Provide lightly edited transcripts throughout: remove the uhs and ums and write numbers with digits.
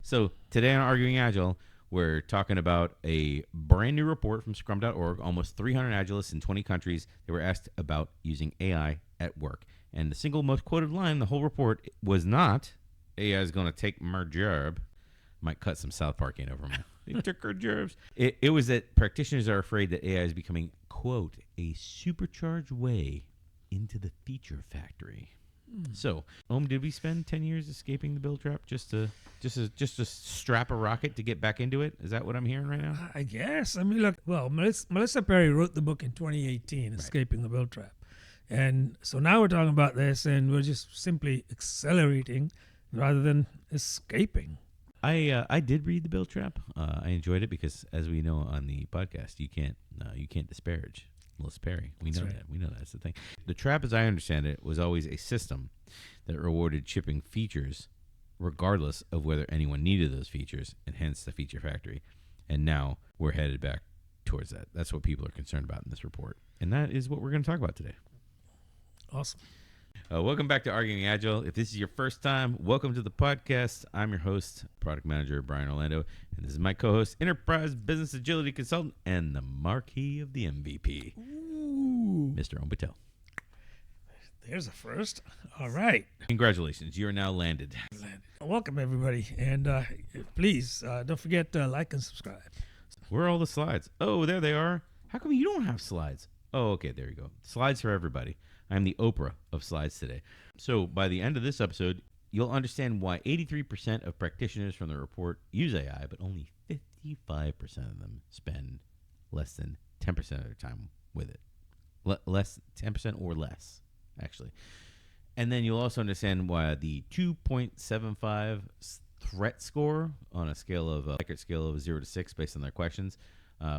So today on Arguing Agile, we're talking about a brand new report from Scrum.org. Almost 300 Agilists in 20 countries. They were asked about using AI at work. And the single most quoted line in the whole report was not, AI is going to take my job. Might cut some South Park in over me. They took our jobs. It was that practitioners are afraid that AI is becoming, quote, a supercharged way into the feature factory. So, did we spend 10 years escaping the build trap just to strap a rocket to get back into it? Is that what I'm hearing right now? I guess. I mean, look, well, Melissa Perri wrote the book in 2018, Escaping the Build Trap. And so now we're talking about this, and we're just simply accelerating rather than escaping. I did read the build trap. I enjoyed it because, as we know on the podcast, you can't disparage Melissa Perri. We know that. We know that's the thing. The trap, as I understand it, was always a system that rewarded shipping features regardless of whether anyone needed those features, and hence the feature factory. And now we're headed back towards that. That's what people are concerned about in this report. And that is what we're going to talk about today. Awesome. Welcome back to Arguing Agile. If this is your first time, welcome to the podcast. I'm your host, Product Manager Brian Orlando, and this is my co-host, Enterprise Business Agility Consultant, and the Marquis of the MVP, Mr. Patel. There's a first. All right. Congratulations. You are now landed. Welcome, everybody. And please, don't forget to like and subscribe. Where are all the slides? Oh, there they are. How come you don't have slides? Oh, okay. There you go. Slides for everybody. I'm the Oprah of slides today. So by the end of this episode, you'll understand why 83% of practitioners from the report use AI, but only 55% of them spend less than 10% of their time with it. Less 10% or less, actually. And then you'll also understand why the 2.75 threat score on a scale of Likert scale of 0 to 6 based on their questions.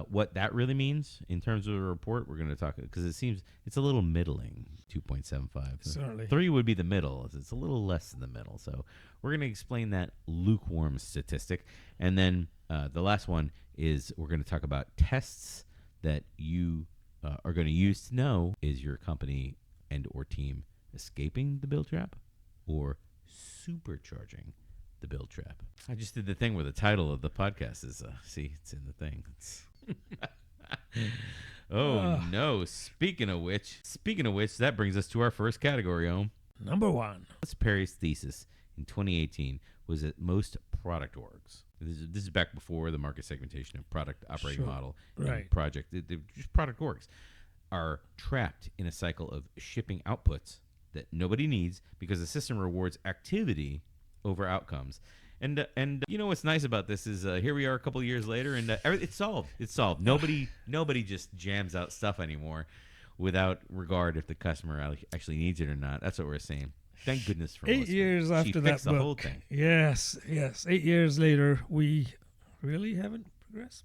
What that really means in terms of a report, we're going to talk, because it seems it's a little middling, 2.75. Certainly. 3 would be the middle. It's a little less than the middle. So we're going to explain that lukewarm statistic. And then the last one is we're going to talk about tests that you are going to use to know, is your company and or team escaping the build trap or supercharging the build trap. I just did the thing where the title of the podcast is, see, it's in the thing. No. Speaking of which, that brings us to our first category, Number one. Melissa Perri's thesis in 2018 was that most product orgs, this is back before the market segmentation of product operating model and project, just product orgs, are trapped in a cycle of shipping outputs that nobody needs because the system rewards activity over outcomes. And you know what's nice about this is here we are a couple of years later, and it's solved. It's solved. Nobody just jams out stuff anymore without regard if the customer actually needs it or not. That's what we're saying. Thank goodness for 8 years after that the book. Whole thing. Yes. 8 years later, we really haven't progressed.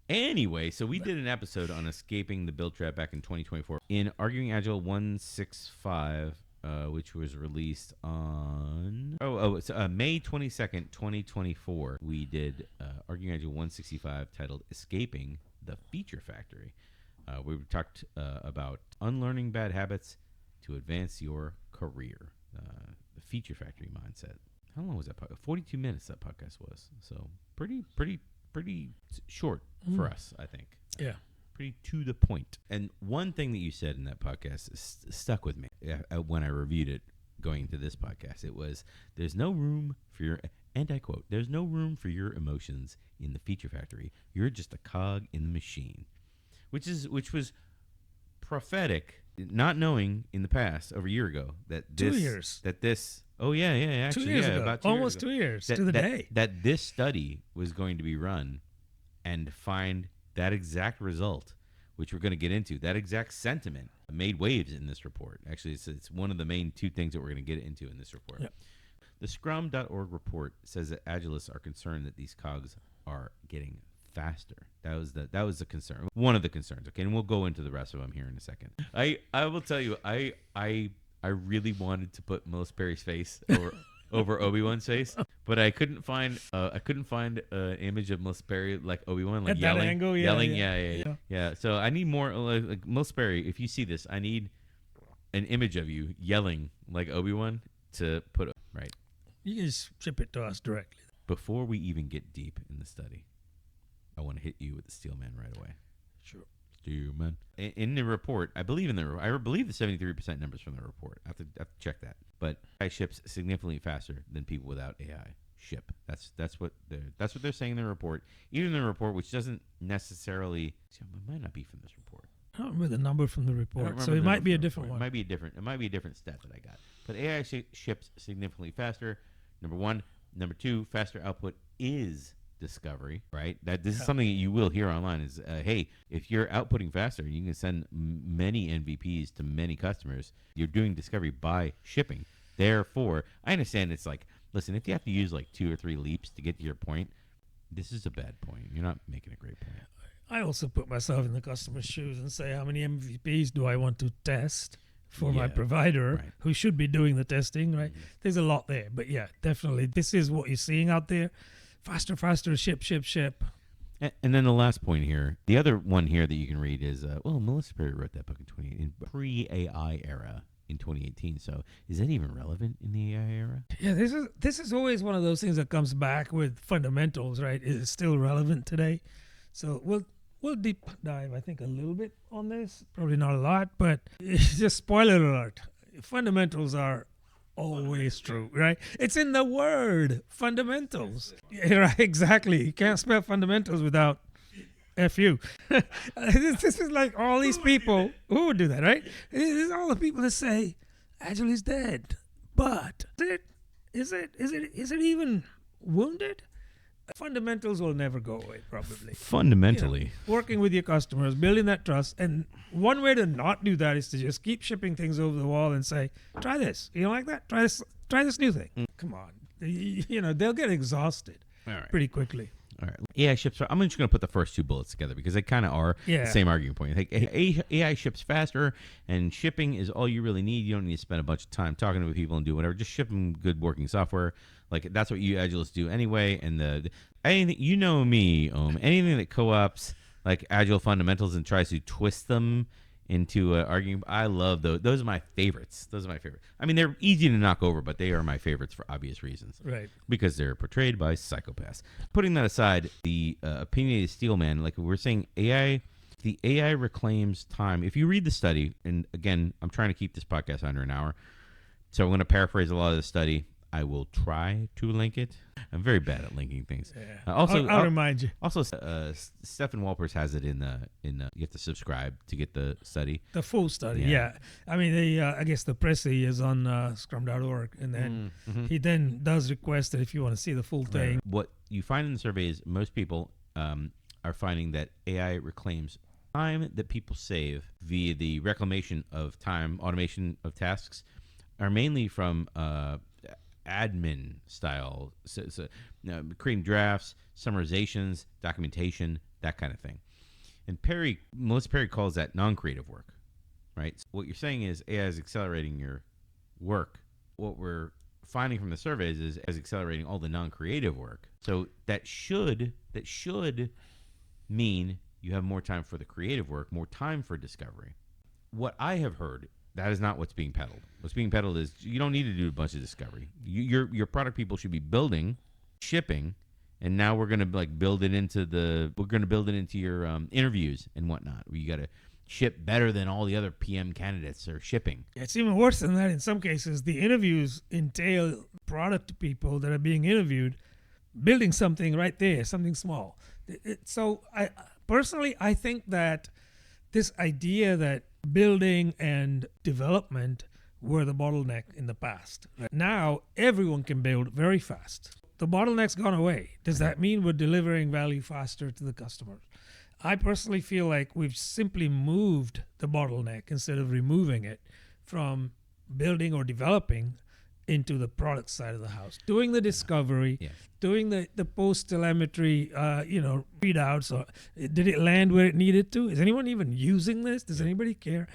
Anyway, so we did an episode on escaping the build trap back in 2024 in Arguing Agile 165. Which was released on May 22nd, 2024. We did Arguing Agile 165 titled Escaping the Feature Factory. We talked about unlearning bad habits to advance your career. The Feature Factory mindset. How long was that podcast? 42 minutes that podcast was. So pretty short for us, I think. Yeah. Pretty to the point. And one thing that you said in that podcast stuck with me when I reviewed it going into this podcast. It was, there's no room for your, and I quote, there's no room for your emotions in the feature factory. You're just a cog in the machine, which was prophetic, not knowing in the past over a year ago that this, 2 years. that this, oh yeah, actually, 2 years ago. about 2 Almost years ago. 2 years that, to the that, day. That this study was going to be run and find that exact result, which we're going to get into, that exact sentiment made waves in this report. Actually, it's one of the main two things that we're going to get into in this report. Yep. The Scrum.org report says that Agilists are concerned that these cogs are getting faster. That was the concern. One of the concerns. Okay, and we'll go into the rest of them here in a second. I will tell you, I really wanted to put Melissa Perri's face over Obi-Wan's face, but I couldn't find an image of Melissa Perri like Obi-Wan, like at yelling, that angle, yeah. So I need more like Melissa Perri. If you see this, I need an image of you yelling like Obi-Wan to put right. You can just ship it to us directly. Before we even get deep in the study, I want to hit you with the Steelman right away. Sure. Steelman. In the report, I believe the 73% numbers from the report. I have to check that. But AI ships significantly faster than people without AI ship. That's what they're saying in the report. Even in the report, which doesn't necessarily, it might not be from this report. I don't remember the number from the report, so it might be a different one. It might be a different stat that I got. But AI ships significantly faster. Number one. Number two, faster output is discovery, right? This is something that you will hear online is, hey, if you're outputting faster, you can send many MVPs to many customers. You're doing discovery by shipping. Therefore, I understand it's like, listen, if you have to use like 2 or 3 leaps to get to your point, this is a bad point. You're not making a great point. I also put myself in the customer's shoes and say, how many MVPs do I want to test for my provider who should be doing the testing, right? Mm-hmm. There's a lot there. But yeah, definitely, this is what you're seeing out there. Faster, ship. And then the last point here, the other one here that you can read is, Melissa Perri wrote that book in pre-AI era in 2018. So is that even relevant in the AI era? Yeah, this is always one of those things that comes back with fundamentals, right? Is it still relevant today? So we'll deep dive, I think, a little bit on this. Probably not a lot, but it's just spoiler alert. Fundamentals are always true, right? It's in the word fundamentals. Yeah, right, exactly. You can't spell fundamentals without FU. This is like all these people who would do that, right? This is all the people that say Agile is dead. But is it even wounded? Fundamentals will never go away, probably. Fundamentally. Working with your customers, building that trust. And one way to not do that is to just keep shipping things over the wall and say, try this. You don't like that? Try this new thing. Come on. They'll get exhausted pretty quickly. All right. AI ships. I'm just going to put the first 2 bullets together because they kind of are the same arguing point. Like AI ships faster, and shipping is all you really need. You don't need to spend a bunch of time talking to people and do whatever. Just ship them good working software. Like that's what you Agilists do anyway. And anything, you know me, anything that co-ops like Agile fundamentals and tries to twist them into arguing, I love those. Those are my favorites. I mean, they're easy to knock over, but they are my favorites for obvious reasons. Right. Because they're portrayed by psychopaths. Putting that aside, the opinionated Steelman, like we're saying, the AI reclaims time. If you read the study, and again, I'm trying to keep this podcast under an hour, so I'm going to paraphrase a lot of the study. I will try to link it. I'm very bad at linking things. Yeah. I'll remind you. Also, Stefan Walpers has it in you have to subscribe to get the study. The full study, yeah. I mean, I guess the Pressy is on scrum.org, and then he then does request that if you want to see the full thing. Right. What you find in the survey is most people are finding that AI reclaims time that people save via the reclamation of time, automation of tasks, are mainly from admin style, creating drafts, summarizations, documentation, that kind of thing. And Melissa Perri calls that non-creative work, right? So what you're saying is AI is accelerating your work. What we're finding from the surveys is accelerating all the non-creative work. So that should mean you have more time for the creative work, more time for discovery. What I have heard, that is not what's being peddled. What's being peddled is you don't need to do a bunch of discovery. Your product people should be building, shipping, and now we're going to build it into your interviews and whatnot. Where you got to ship better than all the other PM candidates are shipping. It's even worse than that. In some cases, the interviews entail product people that are being interviewed building something right there, something small. So I personally think that this idea that building and development were the bottleneck in the past. Now everyone can build very fast. The bottleneck's gone away. Does that mean we're delivering value faster to the customers? I personally feel like we've simply moved the bottleneck instead of removing it from building or developing into the product side of the house. Doing the discovery, doing the post-telemetry, readouts. Or did it land where it needed to? Is anyone even using this? Does anybody care?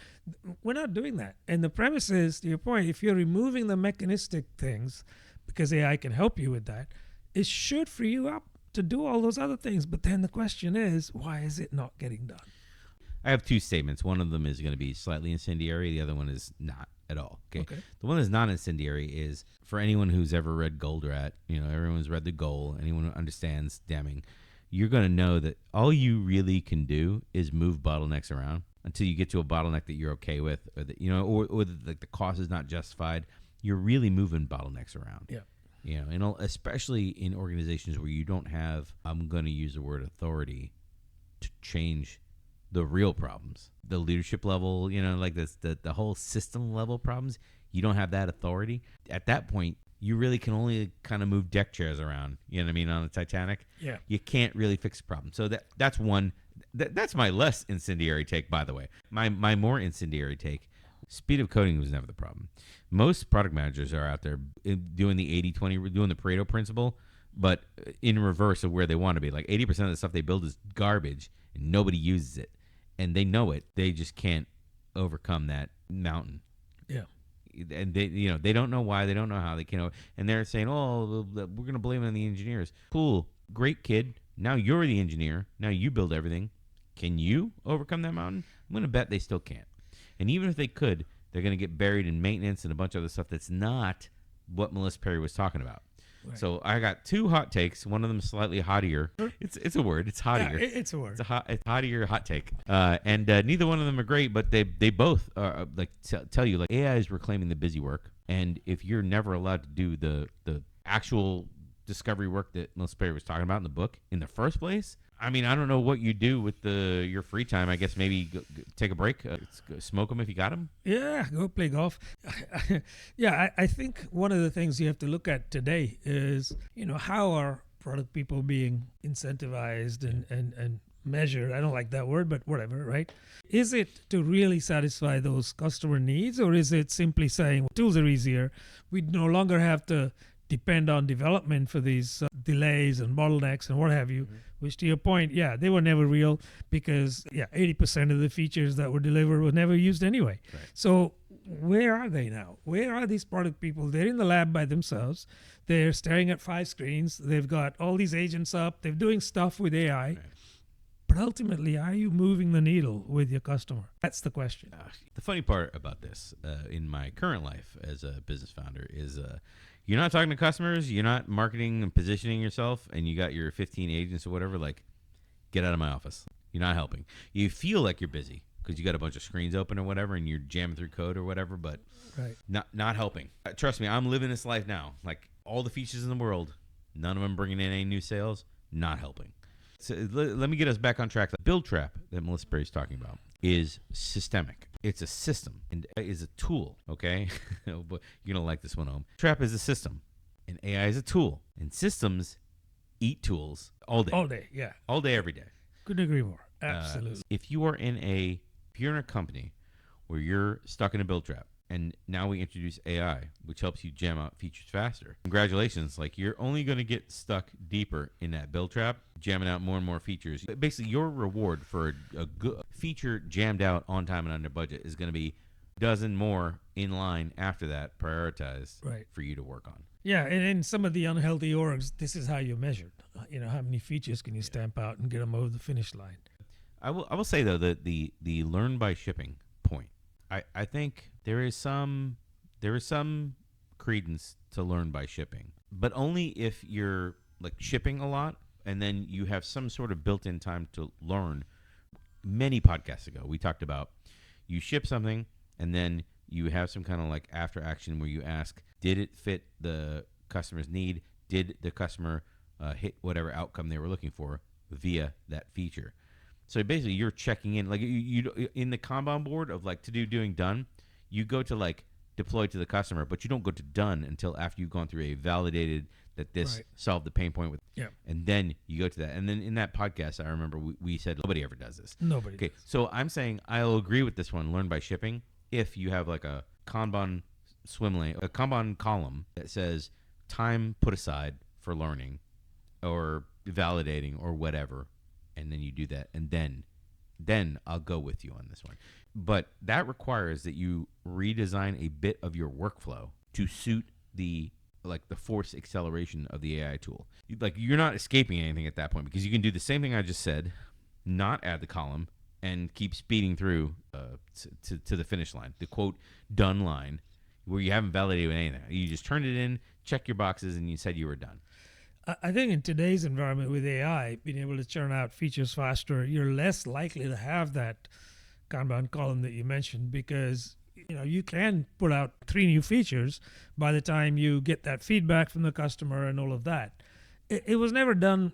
We're not doing that. And the premise is, to your point, if you're removing the mechanistic things, because AI can help you with that, it should free you up to do all those other things. But then the question is, why is it not getting done? I have 2 statements. One of them is going to be slightly incendiary. The other one is not. at all. Okay. Okay. The one that's not incendiary is for anyone who's ever read Goldratt. Everyone's read The Goal. Anyone who understands Deming, you're going to know that all you really can do is move bottlenecks around until you get to a bottleneck that you're okay with, or that or the cost is not justified. You're really moving bottlenecks around. Yeah. Especially in organizations where you don't have, I'm going to use the word authority to change the real problems, the leadership level, like this, the whole system level problems. You don't have that authority. At that point, you really can only kind of move deck chairs around, on the Titanic. Yeah. You can't really fix a problem. So that's one. That's my less incendiary take, by the way. My more incendiary take, speed of coding was never the problem. Most product managers are out there doing the 80-20, doing the Pareto principle, but in reverse of where they want to be. Like 80% of the stuff they build is garbage and nobody uses it. And they know it. They just can't overcome that mountain. Yeah. And they don't know why, they don't know how they can, and they're saying, oh, we're going to blame it on the engineers. Cool, great kid. Now you're the engineer. Now you build everything. Can you overcome that mountain? I'm going to bet they still can't. And even if they could, they're going to get buried in maintenance and a bunch of other stuff that's not what Melissa Perri was talking about. Right. So I got two hot takes. One of them is slightly hottier. It's a word. It's hottier. Yeah, it's a word. It's hottier hot take. And neither one of them are great, but they both tell you, like, AI is reclaiming the busy work. And if you're never allowed to do the actual discovery work that Melissa Perri was talking about in the book in the first place, I mean, I don't know what you do with your free time. I guess maybe take a break, smoke them if you got them. Yeah, go play golf. Yeah, I think one of the things you have to look at today is, how are product people being incentivized and measured? I don't like that word, but whatever, right? Is it to really satisfy those customer needs, or is it simply saying, tools are easier, we no longer have to depend on development for these delays and bottlenecks and what have you, which, to your point, they were never real because 80% of the features that were delivered were never used anyway. Right. So where are they now? Where are these product people? They're in the lab by themselves. They're staring at 5 screens. They've got all these agents up. They're doing stuff with AI. Right. But ultimately, are you moving the needle with your customer? That's the question. The funny part about this in my current life as a business founder is you're not talking to customers, you're not marketing and positioning yourself, and you got your 15 agents or whatever, like, get out of my office. You're not helping. You feel like you're busy because you got a bunch of screens open or whatever, and you're jamming through code or whatever, but not helping. Trust me, I'm living this life now. Like, all the features in the world, none of them bringing in any new sales, not helping. So let me get us back on track. The build trap that Melissa Perri is talking about is systemic. It's a system and is a tool, okay? But you're going to like this one home. Trap is a system and AI is a tool. And systems eat tools all day. All day, yeah. All day, every day. Couldn't agree more. Absolutely. If you're in a company where you're stuck in a build trap, and now we introduce AI, which helps you jam out features faster. Congratulations. Like, you're only going to get stuck deeper in that build trap, jamming out more and more features. Basically, your reward for a good feature jammed out on time and under budget is going to be a dozen more in line after that, prioritized for you to work on. Yeah, and in some of the unhealthy orgs, this is how you're measured. How many features can you stamp out and get them over the finish line? I will say, though, that the learn by shipping point, I think there is some credence to learn by shipping, but only if you're like shipping a lot and then you have some sort of built-in time to learn. Many podcasts ago, we talked about you ship something and then you have some kind of like after action where you ask, did it fit the customer's need? Did the customer hit whatever outcome they were looking for via that feature? So basically, you're checking in, like you in the Kanban board of like to do, doing, done. You go to like deploy to the customer, but you don't go to done until after you've gone through a validated that this solved the pain point with. Yeah. And then you go to that. And then in that podcast, I remember we said nobody ever does this. Nobody. Okay. So I'm saying I'll agree with this one. Learn by shipping. If you have like a Kanban swim lane, a Kanban column that says time put aside for learning, or validating or whatever. And then you do that, and then I'll go with you on this one. But that requires that you redesign a bit of your workflow to suit the force acceleration of the AI tool. You're not escaping anything at that point because you can do the same thing I just said, not add the column, and keep speeding through to the finish line, the quote done line, where you haven't validated anything. You just turned it in, check your boxes, and you said you were done. I think in today's environment with AI, being able to churn out features faster, you're less likely to have that Kanban column that you mentioned, because you can put out 3 new features by the time you get that feedback from the customer and all of that. It was never done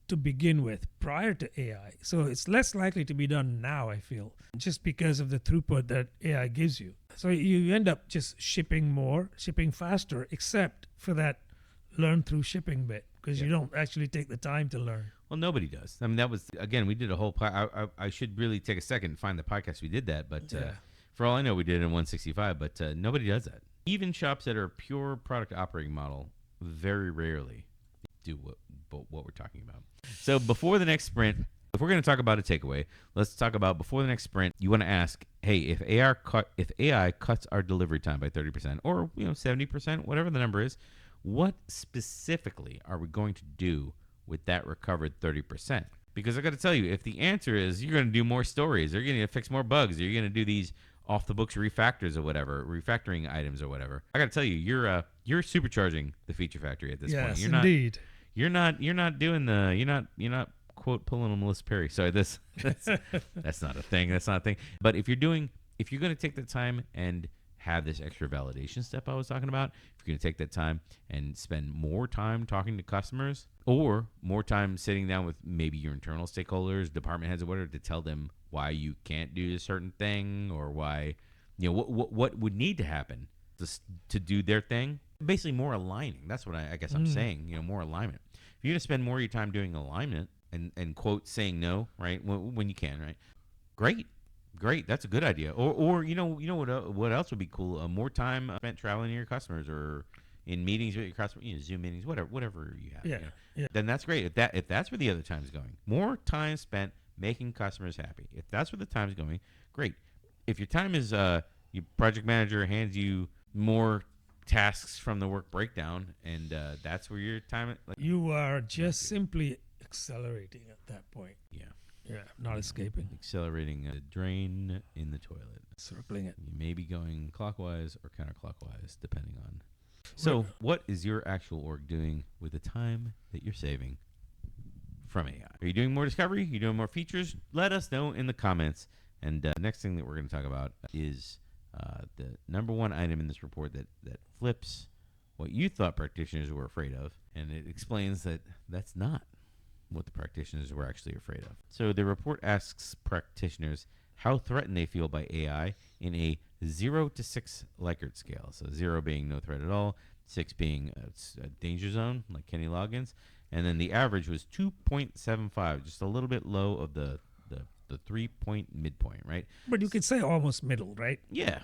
to begin with prior to AI, so it's less likely to be done now, I feel, just because of the throughput that AI gives you. So you end up just shipping more, shipping faster, except for that learn through shipping bit, because you don't actually take the time to learn. Well, nobody does. I mean, that was, again, we did a whole I should really take a second and find the podcast we did that, but for all I know, we did it in 165, but nobody does that. Even shops that are pure product operating model very rarely do what we're talking about. So before the next sprint, if we're going to talk about a takeaway, let's talk about before the next sprint. You want to ask, hey, if AI cuts our delivery time by 30% or 70%, whatever the number is, what specifically are we going to do with that recovered 30%? Because I got to tell you, if the answer is you're going to do more stories, or you're going to fix more bugs, or you're going to do these off the books refactors or whatever, refactoring items or whatever, I got to tell you, you're supercharging the feature factory at this point. Yes, indeed. You're not doing you're not quote pulling a Melissa Perri. Sorry, that's not a thing. That's not a thing. But if you're going to take the time and have this extra validation step I was talking about, if you're going to take that time and spend more time talking to customers, or more time sitting down with maybe your internal stakeholders, department heads or whatever, to tell them why you can't do a certain thing, or why, what would need to happen to do their thing. Basically more aligning. That's what I guess I'm saying, more alignment. If you're going to spend more of your time doing alignment and quote saying no, right, when you can, right, great, that's a good idea. Or what else would be cool? More time spent traveling to your customers, or in meetings with your customers, Zoom meetings, whatever you have. Yeah. Then that's great. If that's where the other time's going, more time spent making customers happy. If that's where the time's going, great. If your time is your project manager hands you more tasks from the work breakdown, and that's where your time, you are just simply accelerating at that point. Yeah, not escaping. Accelerating a drain in the toilet. Circling it. You may be going clockwise or counterclockwise, depending on. So, what is your actual org doing with the time that you're saving from AI? Are you doing more discovery? Are you doing more features? Let us know in the comments. And next thing that we're going to talk about is the number one item in this report that flips what you thought practitioners were afraid of, and it explains that that's not what the practitioners were actually afraid of. So the report asks practitioners how threatened they feel by AI in a 0 to 6 Likert scale. So 0 being no threat at all, 6 being a danger zone, like Kenny Loggins, and then the average was 2.75, just a little bit low of the 3-point midpoint, right? But you could say almost middle, right? Yeah.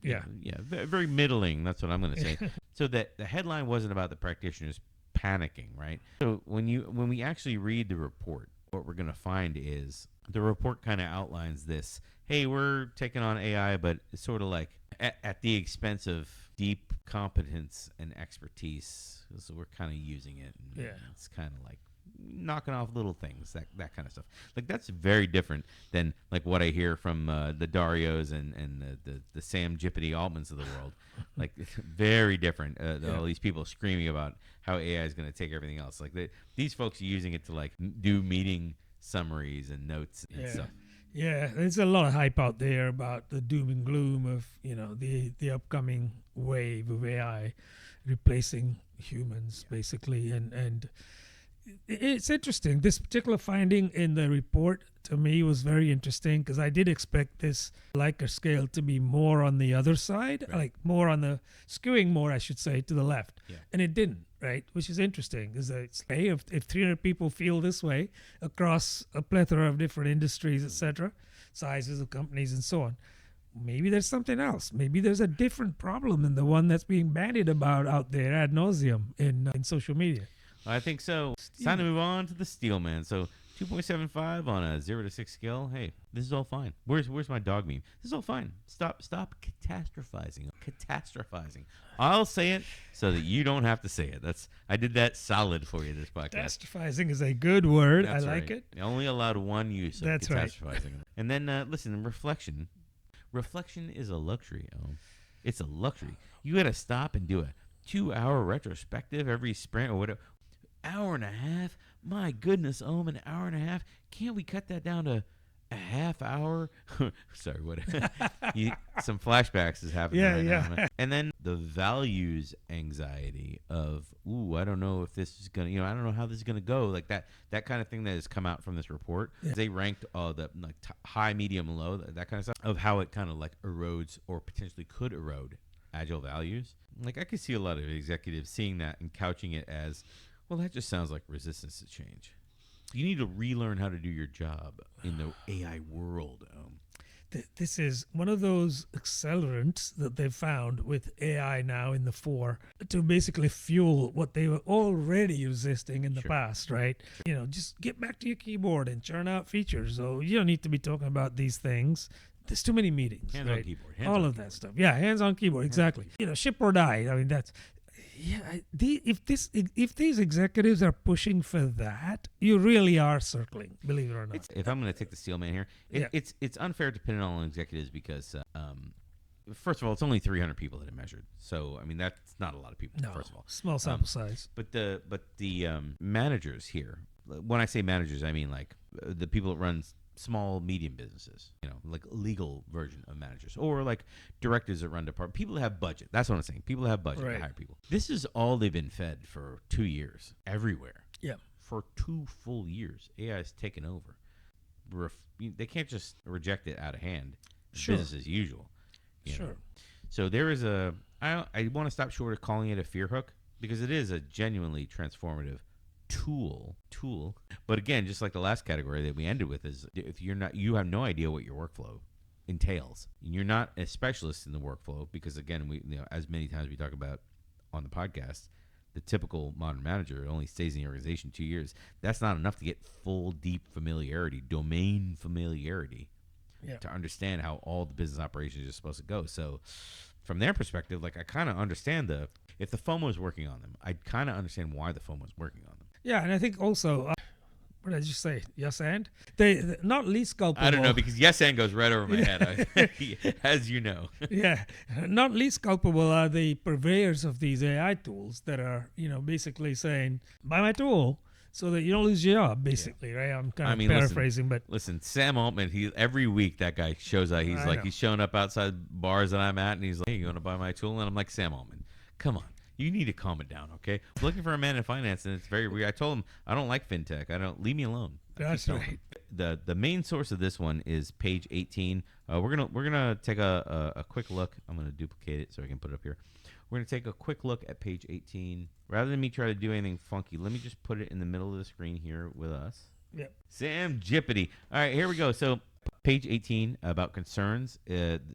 Very middling. That's what I'm going to say. So that the headline wasn't about the practitioners panicking, right? So when we actually read the report, what we're going to find is the report kind of outlines this. Hey, we're taking on AI, but it's sort of like at the expense of deep competence and expertise. So we're kind of using it. And it's kind of like knocking off little things, that kind of stuff. Like, that's very different than like what I hear from the Darios and the Sam Jippity Altmans of the world. Like, very different. All these people screaming about how AI is going to take everything else. Like, these folks are using it to like do meeting summaries and notes and stuff. Yeah, there's a lot of hype out there about the doom and gloom of the upcoming wave of AI replacing humans, basically, and it's interesting. This particular finding in the report to me was very interesting, because I did expect this Likert scale to be more on the other side, like more on the skewing more, I should say, to the left, and it didn't, right? Which is interesting, because it's hey, if 300 people feel this way across a plethora of different industries, etc., sizes of companies and so on, maybe there's something else. Maybe there's a different problem than the one that's being bandied about out there ad nauseum in social media. I think so. It's time to move on to the Steelman. So 2.75 on a 0 to 6 scale. Hey, this is all fine. Where's my dog meme? This is all fine. Stop catastrophizing. I'll say it so that you don't have to say it. I did that solid for you this podcast. Catastrophizing is a good word. That's I like right. it. I only allowed one use of That's right. catastrophizing. And then listen, reflection. Reflection is a luxury. It's a luxury. You got to stop and do a 2-hour retrospective every sprint or whatever. Hour and a half. My goodness, an hour and a half. Can't we cut that down to a half hour? Sorry, what? Some flashbacks is happening right now. And then the values anxiety of, I don't know if this is gonna, I don't know how this is gonna go. Like that kind of thing that has come out from this report. Yeah. They ranked the high, medium, low, that kind of stuff of how it kind of like erodes or potentially could erode agile values. Like I could see a lot of executives seeing that and couching it as, well, that just sounds like resistance to change. You need to relearn how to do your job in the AI world. This is one of those accelerants that they've found with AI now in the fore to basically fuel what they were already resisting in the past, right? Just get back to your keyboard and churn out features. So you don't need to be talking about these things. There's too many meetings. Hands right? on keyboard. All of that stuff. Yeah, hands on keyboard. Exactly. Ship or die. I mean, that's... Yeah, if these executives are pushing for that, you really are circling, believe it or not. If I'm going to take the Steelman here, it's unfair to pin it all on executives because, first of all, it's only 300 people that it measured. So, I mean, that's not a lot of people, first of all. Small sample size. But the managers here, when I say managers, I mean like the people that run small, medium businesses, like a legal version of managers, or like directors that run departments. People that have budget. That's what I'm saying. People that have budget to hire people. This is all they've been fed for 2 years, everywhere. Yeah. For 2 full years, AI has taken over. They can't just reject it out of hand. Business as usual. Sure. So there is I want to stop short of calling it a fear hook because it is a genuinely transformative tool, but again, just like the last category that we ended with, is if you have no idea what your workflow entails, and you're not a specialist in the workflow, because again, we as many times we talk about on the podcast, the typical modern manager only stays in the organization 2 years. That's not enough to get full, deep familiarity, domain familiarity, to understand how all the business operations are supposed to go. So from their perspective, like I kind of understand if the FOMO is working on them, I kind of understand why the FOMO is working on them. Yeah, and I think also, what did you say? Yes, and they not least culpable. I don't know, because yes and goes right over my head, as you know. Yeah, not least culpable are the purveyors of these AI tools that are basically saying buy my tool so that you don't lose your job. Basically, right? I'm kind of paraphrasing, but listen, Sam Altman. Every week that guy shows up. He's showing up outside bars that I'm at, and he's like, "Hey, you want to buy my tool?" And I'm like, Sam Altman, come on. You need to calm it down, okay? I'm looking for a man in finance, and it's very weird. I told him I don't like fintech. Leave me alone. That's right. The main source of this one is page 18. We're gonna take a quick look. I'm gonna duplicate it so I can put it up here. We're gonna take a quick look at page 18. Rather than me try to do anything funky, let me just put it in the middle of the screen here with us. Yep. Sam Jippity. All right, here we go. So page 18 about concerns.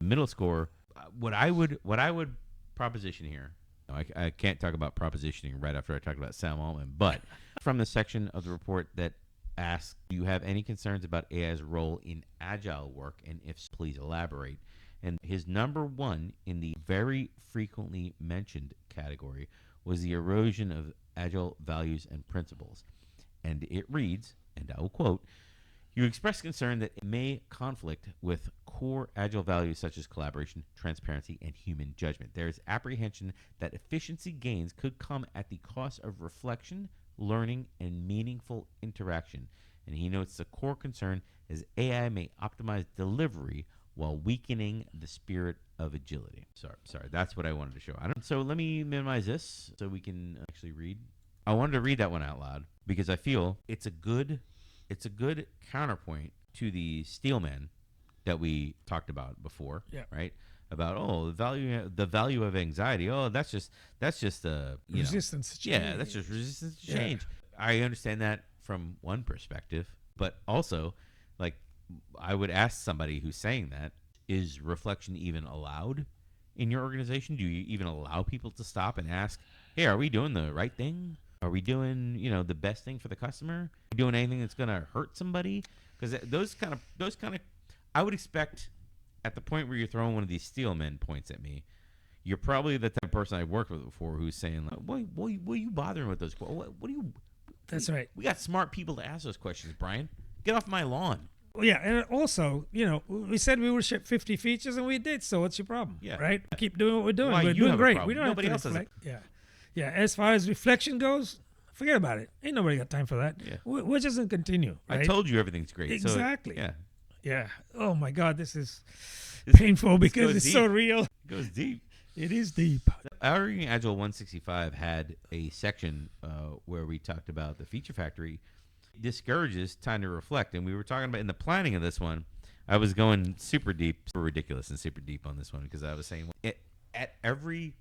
Middle score. What I would proposition here. I can't talk about propositioning right after I talked about Sam Altman, but from the section of the report that asks, do you have any concerns about AI's role in agile work, and if so, please elaborate. And his number one in the very frequently mentioned category was the erosion of agile values and principles. And it reads, and I will quote, you express concern that it may conflict with core agile values such as collaboration, transparency, and human judgment. There is apprehension that efficiency gains could come at the cost of reflection, learning, and meaningful interaction. And he notes the core concern is AI may optimize delivery while weakening the spirit of agility. Sorry, that's what I wanted to show. So let me minimize this so we can actually read. I wanted to read that one out loud because I feel it's a good counterpoint to the Steelman that we talked about before, right? About the value of anxiety. Oh, that's just resistance to change. Yeah, that's just resistance to change. I understand that from one perspective, but also, like, I would ask somebody who's saying that, is reflection even allowed in your organization? Do you even allow people to stop and ask, hey, are we doing the right thing? Are we doing, the best thing for the customer? Are we doing anything that's going to hurt somebody? Because those kind of, I would expect at the point where you're throwing one of these Steelman points at me, you're probably the type of person I've worked with before who's saying, like, what are you bothering with those? What do you? That's right. We got smart people to ask those questions, Brian. Get off my lawn. Well, yeah, and also, we said we would ship 50 features, and we did. So what's your problem? Yeah. Right? Keep doing what we're doing. Why, we're you doing have a great. problem. We don't Nobody have else to has a- reflect. Yeah. As far as reflection goes, forget about it. Ain't nobody got time for that. Yeah. We're just gonna continue. Right? I told you everything's great. Exactly. So, yeah. Yeah. Oh my God, this is This- painful because goes it's so deep. real. It goes deep. It is deep. Arguing Agile 165 had a section where we talked about the feature factory discourages time to reflect. And we were talking about in the planning of this one, I was going super deep, super ridiculous and super deep on this one because I was saying at every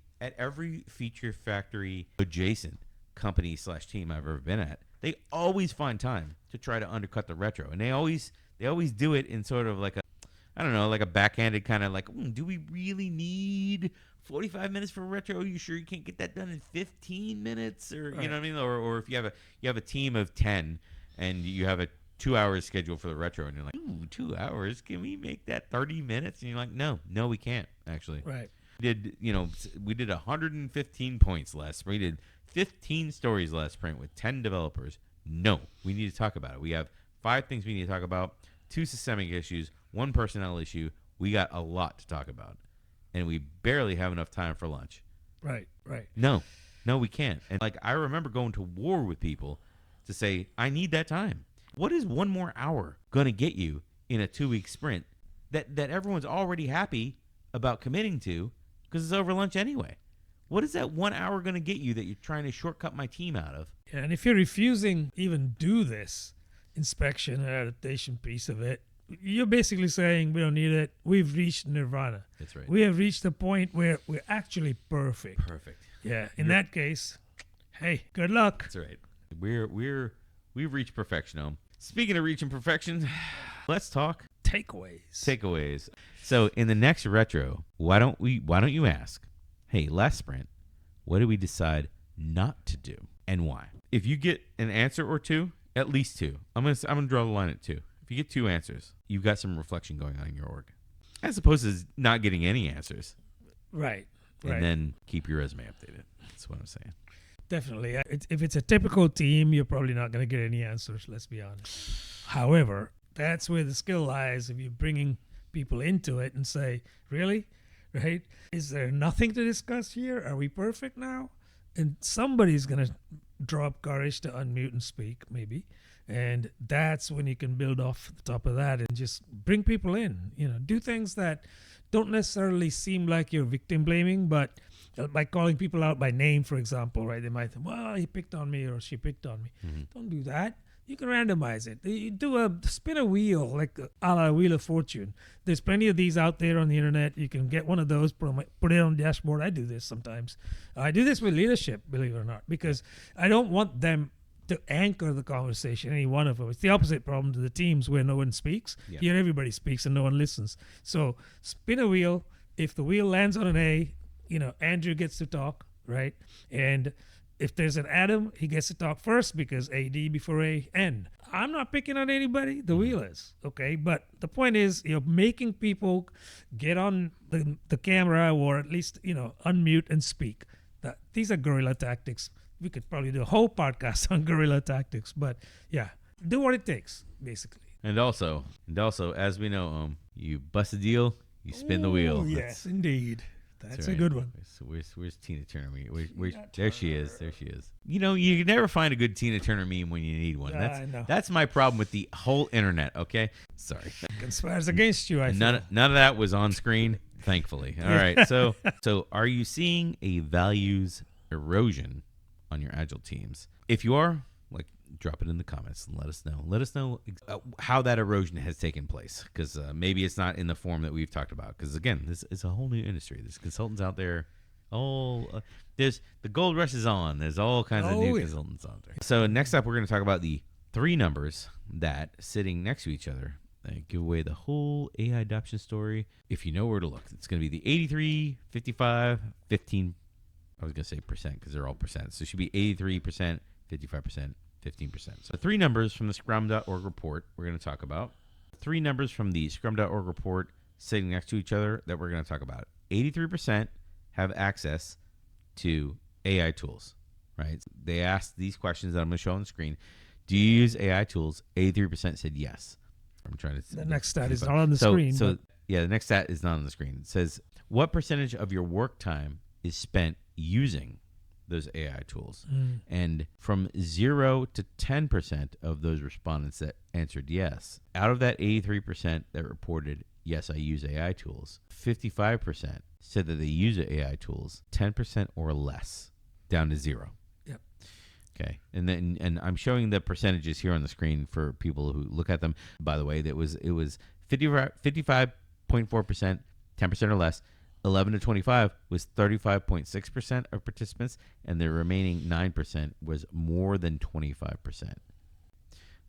feature factory adjacent company / team I've ever been at, they always find time to try to undercut the retro. And they always do it in sort of like a backhanded kind of like, do we really need 45 minutes for retro? Are you sure you can't get that done in 15 minutes? Or Right. you know what I mean? Or if you have a team of 10 and you have a 2 hours schedule for the retro and you're like, 2 hours? Can we make that 30 minutes? And you're like, no, we can't actually. Right. We did 115 points last sprint. We did 15 stories last sprint with 10 developers. No, we need to talk about it. We have 5 things we need to talk about, 2 systemic issues, 1 personnel issue. We got a lot to talk about, and we barely have enough time for lunch. Right. No, we can't. And like I remember going to war with people to say, I need that time. What is 1 more hour going to get you in a 2-week sprint that everyone's already happy about committing to because it's over lunch anyway? What is that 1 hour going to get you that you're trying to shortcut my team out of? Yeah, and if you're refusing even do this inspection and adaptation piece of it, you're basically saying we don't need it. We've reached nirvana. That's right. We have reached the point where we're actually perfect. Perfect. Yeah. In that case, hey, good luck. That's right. We've reached perfection. Speaking of reaching perfection, let's talk takeaways. So in the next retro, why don't you ask, hey, last sprint, what did we decide not to do and why? If you get an answer or 2, at least 2, I'm gonna draw the line at 2. If you get 2 answers, you've got some reflection going on in your org, as opposed to not getting any answers. Right. And then keep your resume updated. That's what I'm saying. Definitely. If it's a typical team, you're probably not going to get any answers, let's be honest. However, that's where the skill lies. If you're bringing people into it and say, really? Right? Is there nothing to discuss here? Are we perfect now? And somebody's going to draw up courage to unmute and speak, maybe. And that's when you can build off the top of that and just bring people in. Do things that don't necessarily seem like you're victim blaming, but by calling people out by name, for example, right? They might think, well, he picked on me or she picked on me. Mm-hmm. Don't do that. You can randomize it. You spin a wheel, like a la Wheel of Fortune. There's plenty of these out there on the internet. You can get one of those, put it on the dashboard. I do this sometimes. I do this with leadership, believe it or not, because I don't want them to anchor the conversation, any one of them. It's the opposite problem to the teams where no one speaks. Yeah. Here everybody speaks and no one listens. So spin a wheel. If the wheel lands on an A, Andrew gets to talk, right? And if there's an Adam, he gets to talk first because AD before AN. I'm not picking on anybody. The wheel is, okay? But the point is, you're making people get on the camera or at least, unmute and speak. These are guerrilla tactics. We could probably do a whole podcast on guerrilla tactics. But, yeah, do what it takes, basically. And also, as we know, you bust a deal, you spin the wheel. Yes, indeed. That's a right. good one. So where's Tina Turner meme? There she is. You can never find a good Tina Turner meme when you need one. I know. That's my problem with the whole internet. Okay, sorry. Conspires against you. None of that was on screen, thankfully. All right. So are you seeing a values erosion on your agile teams? If you are, drop it in the comments and let us know. Let us know how that erosion has taken place, because maybe it's not in the form that we've talked about. Because again, this is a whole new industry. There's consultants out there. There's the gold rush is on. There's all kinds of new consultants out there. So next up, we're going to talk about the 3 numbers that sitting next to each other give away the whole AI adoption story. If you know where to look, it's going to be the 83, 55, 15. I was going to say percent because they're all percent. So it should be 83%, 55%, 15%. So 3 numbers from the scrum.org report we're going to talk about. 3 numbers from the scrum.org report sitting next to each other that we're going to talk about. 83% have access to AI tools, right? They asked these questions that I'm going to show on the screen. Do you use AI tools? 83% said yes. I'm trying to. The next stat is not on the screen. So yeah, the next stat is not on the screen. It says, what percentage of your work time is spent using those AI tools? And from 0 to 10% of those respondents that answered yes, out of that 83% that reported, yes, I use AI tools, 55% said that they use AI tools 10% or less, down to 0. Yep. Okay. And I'm showing the percentages here on the screen for people who look at them. By the way, it was 55.4%, 10% or less. 11 to 25 was 35.6% of participants, and the remaining 9% was more than 25%.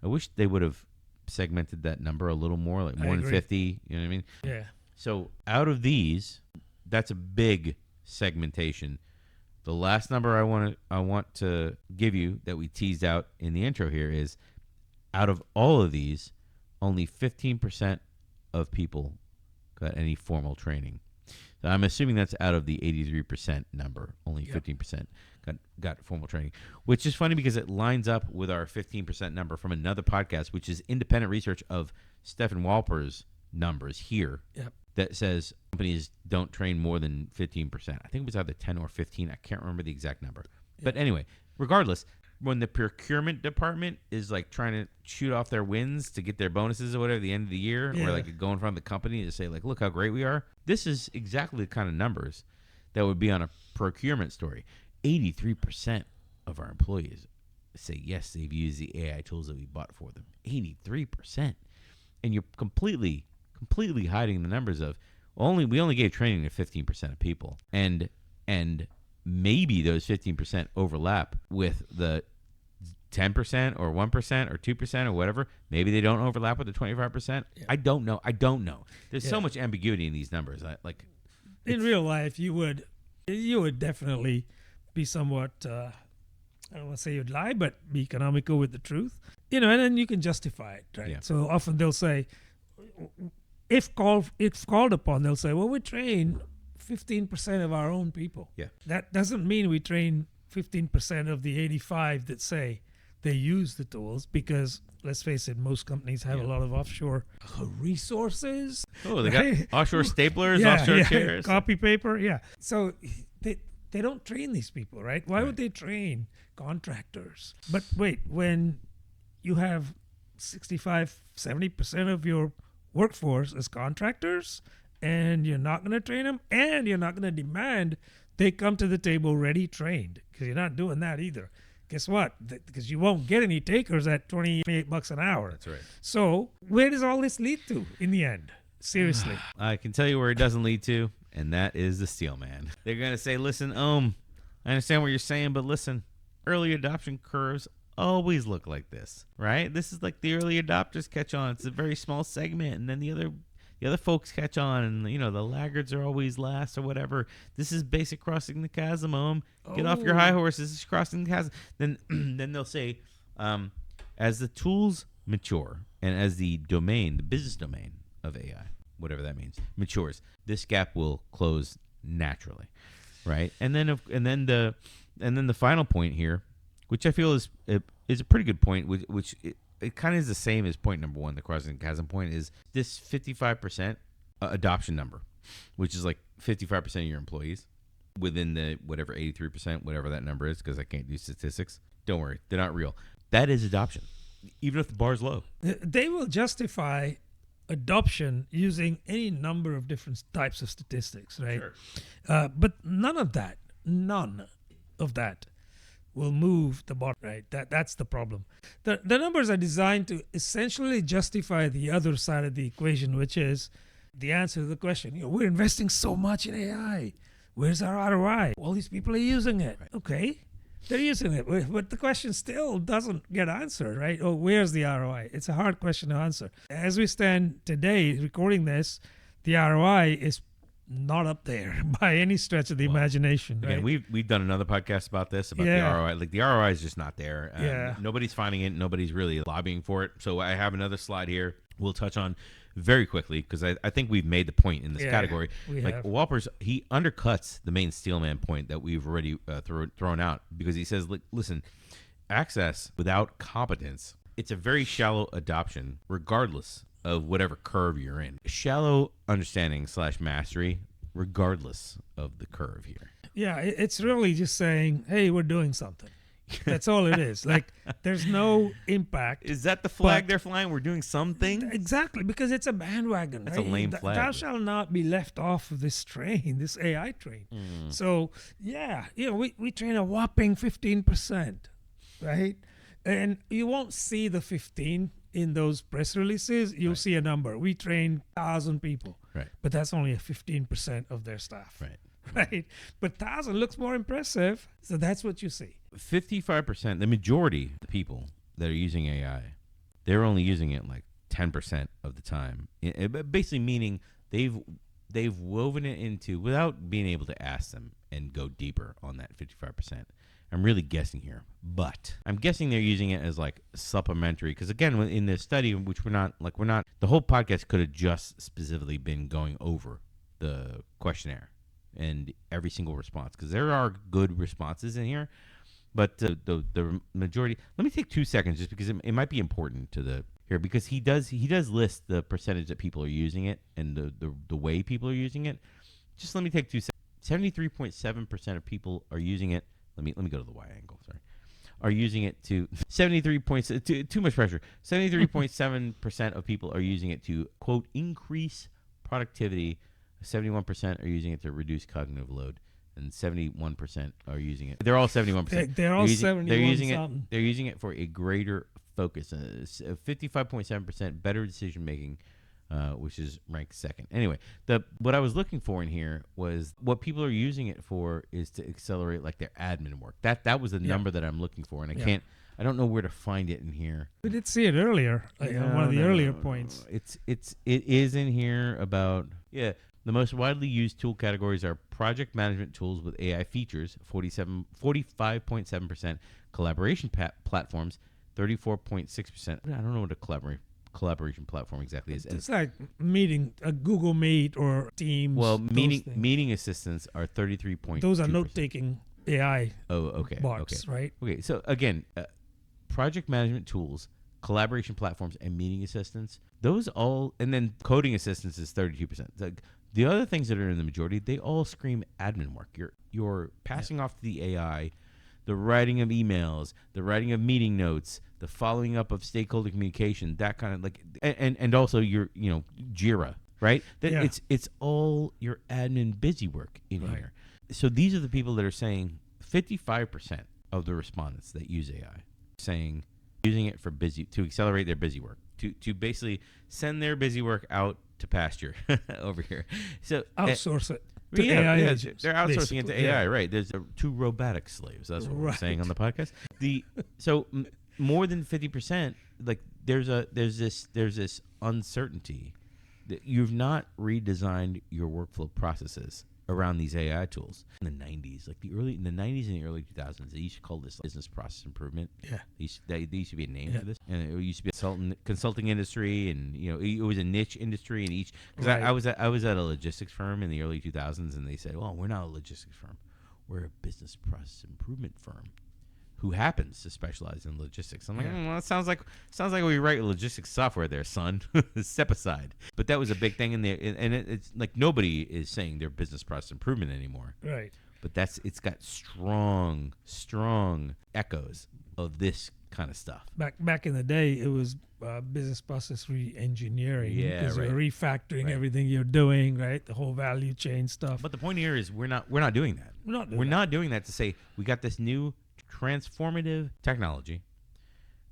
I wish they would have segmented that number a little more, like more than 50. You know what I mean? Yeah. So out of these, that's a big segmentation. The last number I want to give you that we teased out in the intro here is, out of all of these, only 15% of people got any formal training. So I'm assuming that's out of the 83% number. Only 15% got formal training, which is funny because it lines up with our 15% number from another podcast, which is independent research of Stefan Walper's numbers here. Yep. That says companies don't train more than 15%. I think it was either 10 or 15. I can't remember the exact number. Yep. But anyway, regardless, when the procurement department is like trying to shoot off their wins to get their bonuses or whatever at the end of the year, or like go in front of the company to say, like, look how great we are. This is exactly the kind of numbers that would be on a procurement story. 83% of our employees say, yes, they've used the AI tools that we bought for them. 83%. And you're completely hiding the numbers of we only gave training to 15% of people. And maybe those 15% overlap with the 10% or 1% or 2% or whatever. Maybe they don't overlap with the 25%. Yeah. I don't know. There's so much ambiguity in these numbers. In real life, you would definitely be somewhat, I don't want to say you'd lie, but be economical with the truth. And then you can justify it, right? Yeah. So often they'll say, if called upon, they'll say, well, we train 15% of our own people. Yeah. That doesn't mean we train 15% of the 85 that say they use the tools, because let's face it, most companies have a lot of offshore resources. Oh, they got offshore staplers, offshore chairs, copy paper. Yeah. So they don't train these people, right? Why would they train contractors? But wait, when you have 65-70% of your workforce as contractors, and you're not going to train them, and you're not going to demand they come to the table ready trained, because you're not doing that either. Guess what? Because you won't get any takers at $28 an hour. That's right. So where does all this lead to in the end? Seriously. I can tell you where it doesn't lead to, and that is the Steelman. They're going to say, listen, I understand what you're saying, but listen, early adoption curves always look like this, right? This is like the early adopters catch on. It's a very small segment, and then the other folks catch on, and the laggards are always last or whatever. This is basic crossing the chasm. Get off your high horse. This is crossing the chasm. Then they'll say, as the tools mature and as the business domain of AI, whatever that means, matures, this gap will close naturally, right? And then the final point here, which I feel is a pretty good point, which it kind of is the same as point number 1, the crossing the chasm point, is this 55% adoption number, which is like 55% of your employees within the whatever 83%, whatever that number is, because I can't do statistics. Don't worry, they're not real. That is adoption, even if the bar's low. They will justify adoption using any number of different types of statistics, right? Sure. But none of that will move the bottom, right? That's the problem. The numbers are designed to essentially justify the other side of the equation, which is the answer to the question. We're investing so much in AI. Where's our ROI? All these people are using it. Right. Okay, they're using it, but the question still doesn't get answered, right? Oh, where's the ROI? It's a hard question to answer. As we stand today recording this, the ROI is not up there by any stretch of the imagination. Again, right? we've done another podcast about this, about the Yeah. ROI. Like the ROI is just not there. Yeah. Nobody's finding it. Nobody's really lobbying for it. So I have another slide here we'll touch on very quickly because I think we've made the point in this category. Like have. Walpers, he undercuts the main Steelman point that we've already thrown out because he says, listen, access without competence, it's a very shallow adoption regardless of whatever curve you're in. Shallow understanding / mastery regardless of the curve here. Yeah, it's really just saying, hey, we're doing something. That's all it is. Like, there's no impact. Is that the flag they're flying? We're doing something? Exactly, because it's a bandwagon. That's right? a lame flag. Thou shalt not be left off of this train, this AI train. So, yeah, we train a whopping 15%, right? And you won't see the 15 in those press releases. You'll see a number. We train 1,000 people. Right. But that's only a 15% of their staff. Right. Right. But 1,000 looks more impressive. So that's what you see. 55%, the majority of the people that are using AI, they're only using it like 10% of the time. Basically meaning they've woven it into without being able to ask them and go deeper on that 55%. I'm really guessing here, but I'm guessing they're using it as like supplementary because again, in this study, which we're not, the whole podcast could have just specifically been going over the questionnaire and every single response because there are good responses in here, but the majority. Let me take 2 seconds just because it might be important to the here because he does list the percentage that people are using it and the way people are using it. Just let me take 2 seconds. 73.7% of people are using it. Let me go to the Y angle. Sorry, are using it to 73 points. Too much pressure. 73.7% of people are using it to quote increase productivity. 71% are using it to reduce cognitive load, and 71% are using it. They're all 71%. They're all 71. They're using it. They're using it for a greater focus. 55.7% better decision making. Which is ranked second. Anyway, what I was looking for in here was what people are using it for is to accelerate like their admin work. That was the number that I'm looking for, and I don't know where to find it in here. We did see it earlier, on one of the earlier points. It is in here about the most widely used tool categories are project management tools with AI features, 45.7%, collaboration platforms, 34.6%. I don't know what a collaboration platform exactly is. It's like meeting a Google Meet or Teams. Well, meeting assistants are 33.2%. Those are note-taking AI bots, okay. right? Okay, so again, project management tools, collaboration platforms, and meeting assistants, those all, and then coding assistants is 32%. The other things that are in the majority, they all scream admin work. You're passing off to the AI the writing of emails, the writing of meeting notes, the following up of stakeholder communication, that kind of and also your Jira, right? It's all your admin busy work in here. So these are the people that are saying 55% of the respondents that use AI saying using it for to accelerate their busy work, to basically send their busy work out to pasture over here. So outsource it. AI agents, they're outsourcing it to AI, right? There's two robotic slaves. That's what we're saying on the podcast. So more than 50%, like there's this uncertainty that you've not redesigned your workflow processes around these AI tools. In the 90s, in the 90s and the early 2000s, they used to call this business process improvement. Yeah, there used to be a name for this, and it used to be a consulting industry, and it was a niche industry. And because I was at a logistics firm in the early 2000s, and they said, "Well, we're not a logistics firm, we're a business process improvement firm." Who happens to specialize in logistics? I'm like, well, that sounds like we write logistics software there, son. Step aside. But that was a big thing in there, and it's like nobody is saying they're business process improvement anymore. Right. But it's got strong echoes of this kind of stuff. Back in the day, it was business process re-engineering. Yeah, because you're refactoring everything you're doing, right? The whole value chain stuff. But the point here is we're not doing that. We're not doing that to say we got this new transformative technology.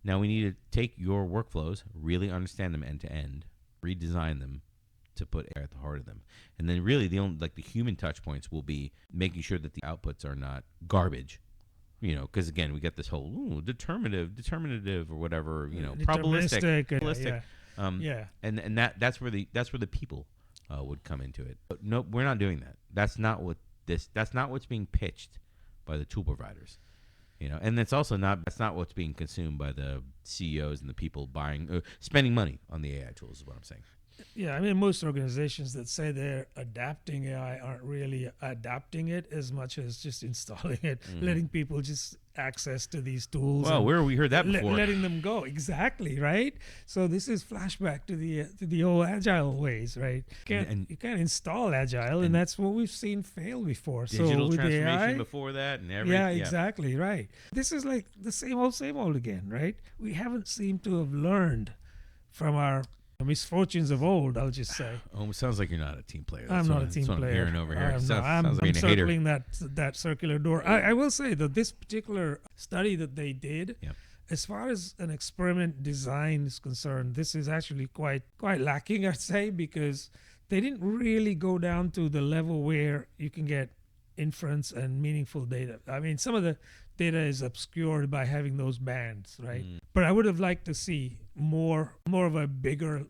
Now we need to take your workflows, really understand them end to end, redesign them to put AI at the heart of them. And then really the only the human touch points will be making sure that the outputs are not garbage. Because again, we get this whole determinative or whatever, probabilistic. Yeah. And that's where the people would come into it. But no, we're not doing that. That's not what's being pitched by the tool providers. And that's not what's being consumed by the CEOs and the people spending money on the AI tools is what I'm saying. Yeah, I mean, most organizations that say they're adapting AI aren't really adapting it as much as just installing it, letting people just access to these tools. Well, where have we heard that before? Letting them go. Exactly, right? So this is flashback to the old Agile ways, right? You can't install Agile, and that's what we've seen fail before. Digital so with transformation AI, before that and yeah, exactly, right. This is like the same old again, right? We haven't seemed to have learned from our misfortunes of old, I'll just say. Oh, it sounds like you're not a team player. I'm not a team player. I'm hearing over here. I'm circling that circular door. I will say that this particular study that they did, as far as an experiment design is concerned, this is actually quite lacking, I'd say, because they didn't really go down to the level where you can get inference and meaningful data. I mean, some of the data is obscured by having those bands, right? But I would have liked to see more of a bigger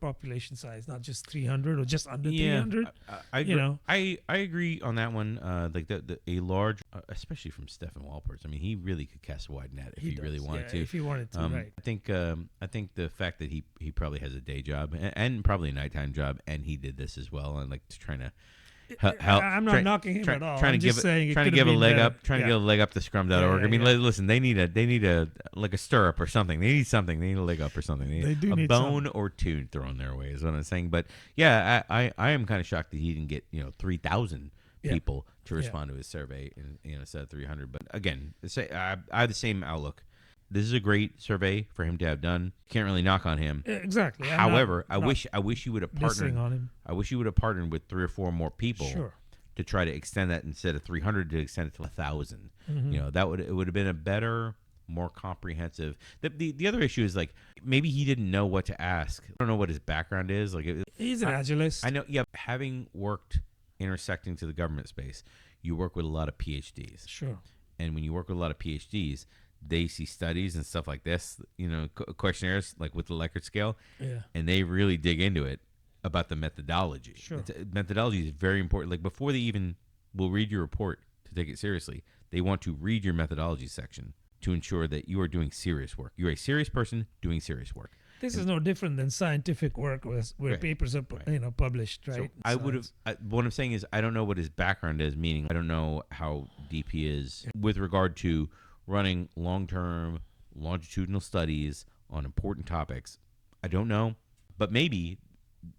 population size, not just 300 or just under 300. I agree on that one. Like a large, especially from Stefan Walpers. I mean, he really could cast a wide net if he really wanted to. If he wanted to, right? I think the fact that he probably has a day job and probably a nighttime job, and he did this as well, and like trying to. I'm not knocking him at all. Trying to give a leg up to Scrum.org. I mean, listen, they need a like a stirrup or something. They need something. They need a leg up or something. They need a bone or two thrown their way is what I'm saying. But yeah, I am kind of shocked that he didn't get 3,000 people to respond to his survey instead of 300. But again, I have the same outlook. This is a great survey for him to have done. Can't really knock on him. Exactly. However, I wish you would have partnered on him. I wish you would have partnered with 3 or 4 more people to try to extend that instead of 300 to extend it to 1,000. It would have been a better, more comprehensive. The other issue is like maybe he didn't know what to ask. I don't know what his background is. Like he's an agilist. I know. Yeah, having worked intersecting to the government space, you work with a lot of PhDs. Sure. And when you work with a lot of PhDs, they see studies and stuff like this, questionnaires like with the Likert scale, and they really dig into it about the methodology. Sure. Methodology is very important. Like before they even will read your report to take it seriously, they want to read your methodology section to ensure that you are doing serious work. You're a serious person doing serious work. This is no different than scientific work where papers are published, right? So what I'm saying is I don't know what his background is, meaning I don't know how deep he is with regard to running long-term longitudinal studies on important topics. I don't know, but maybe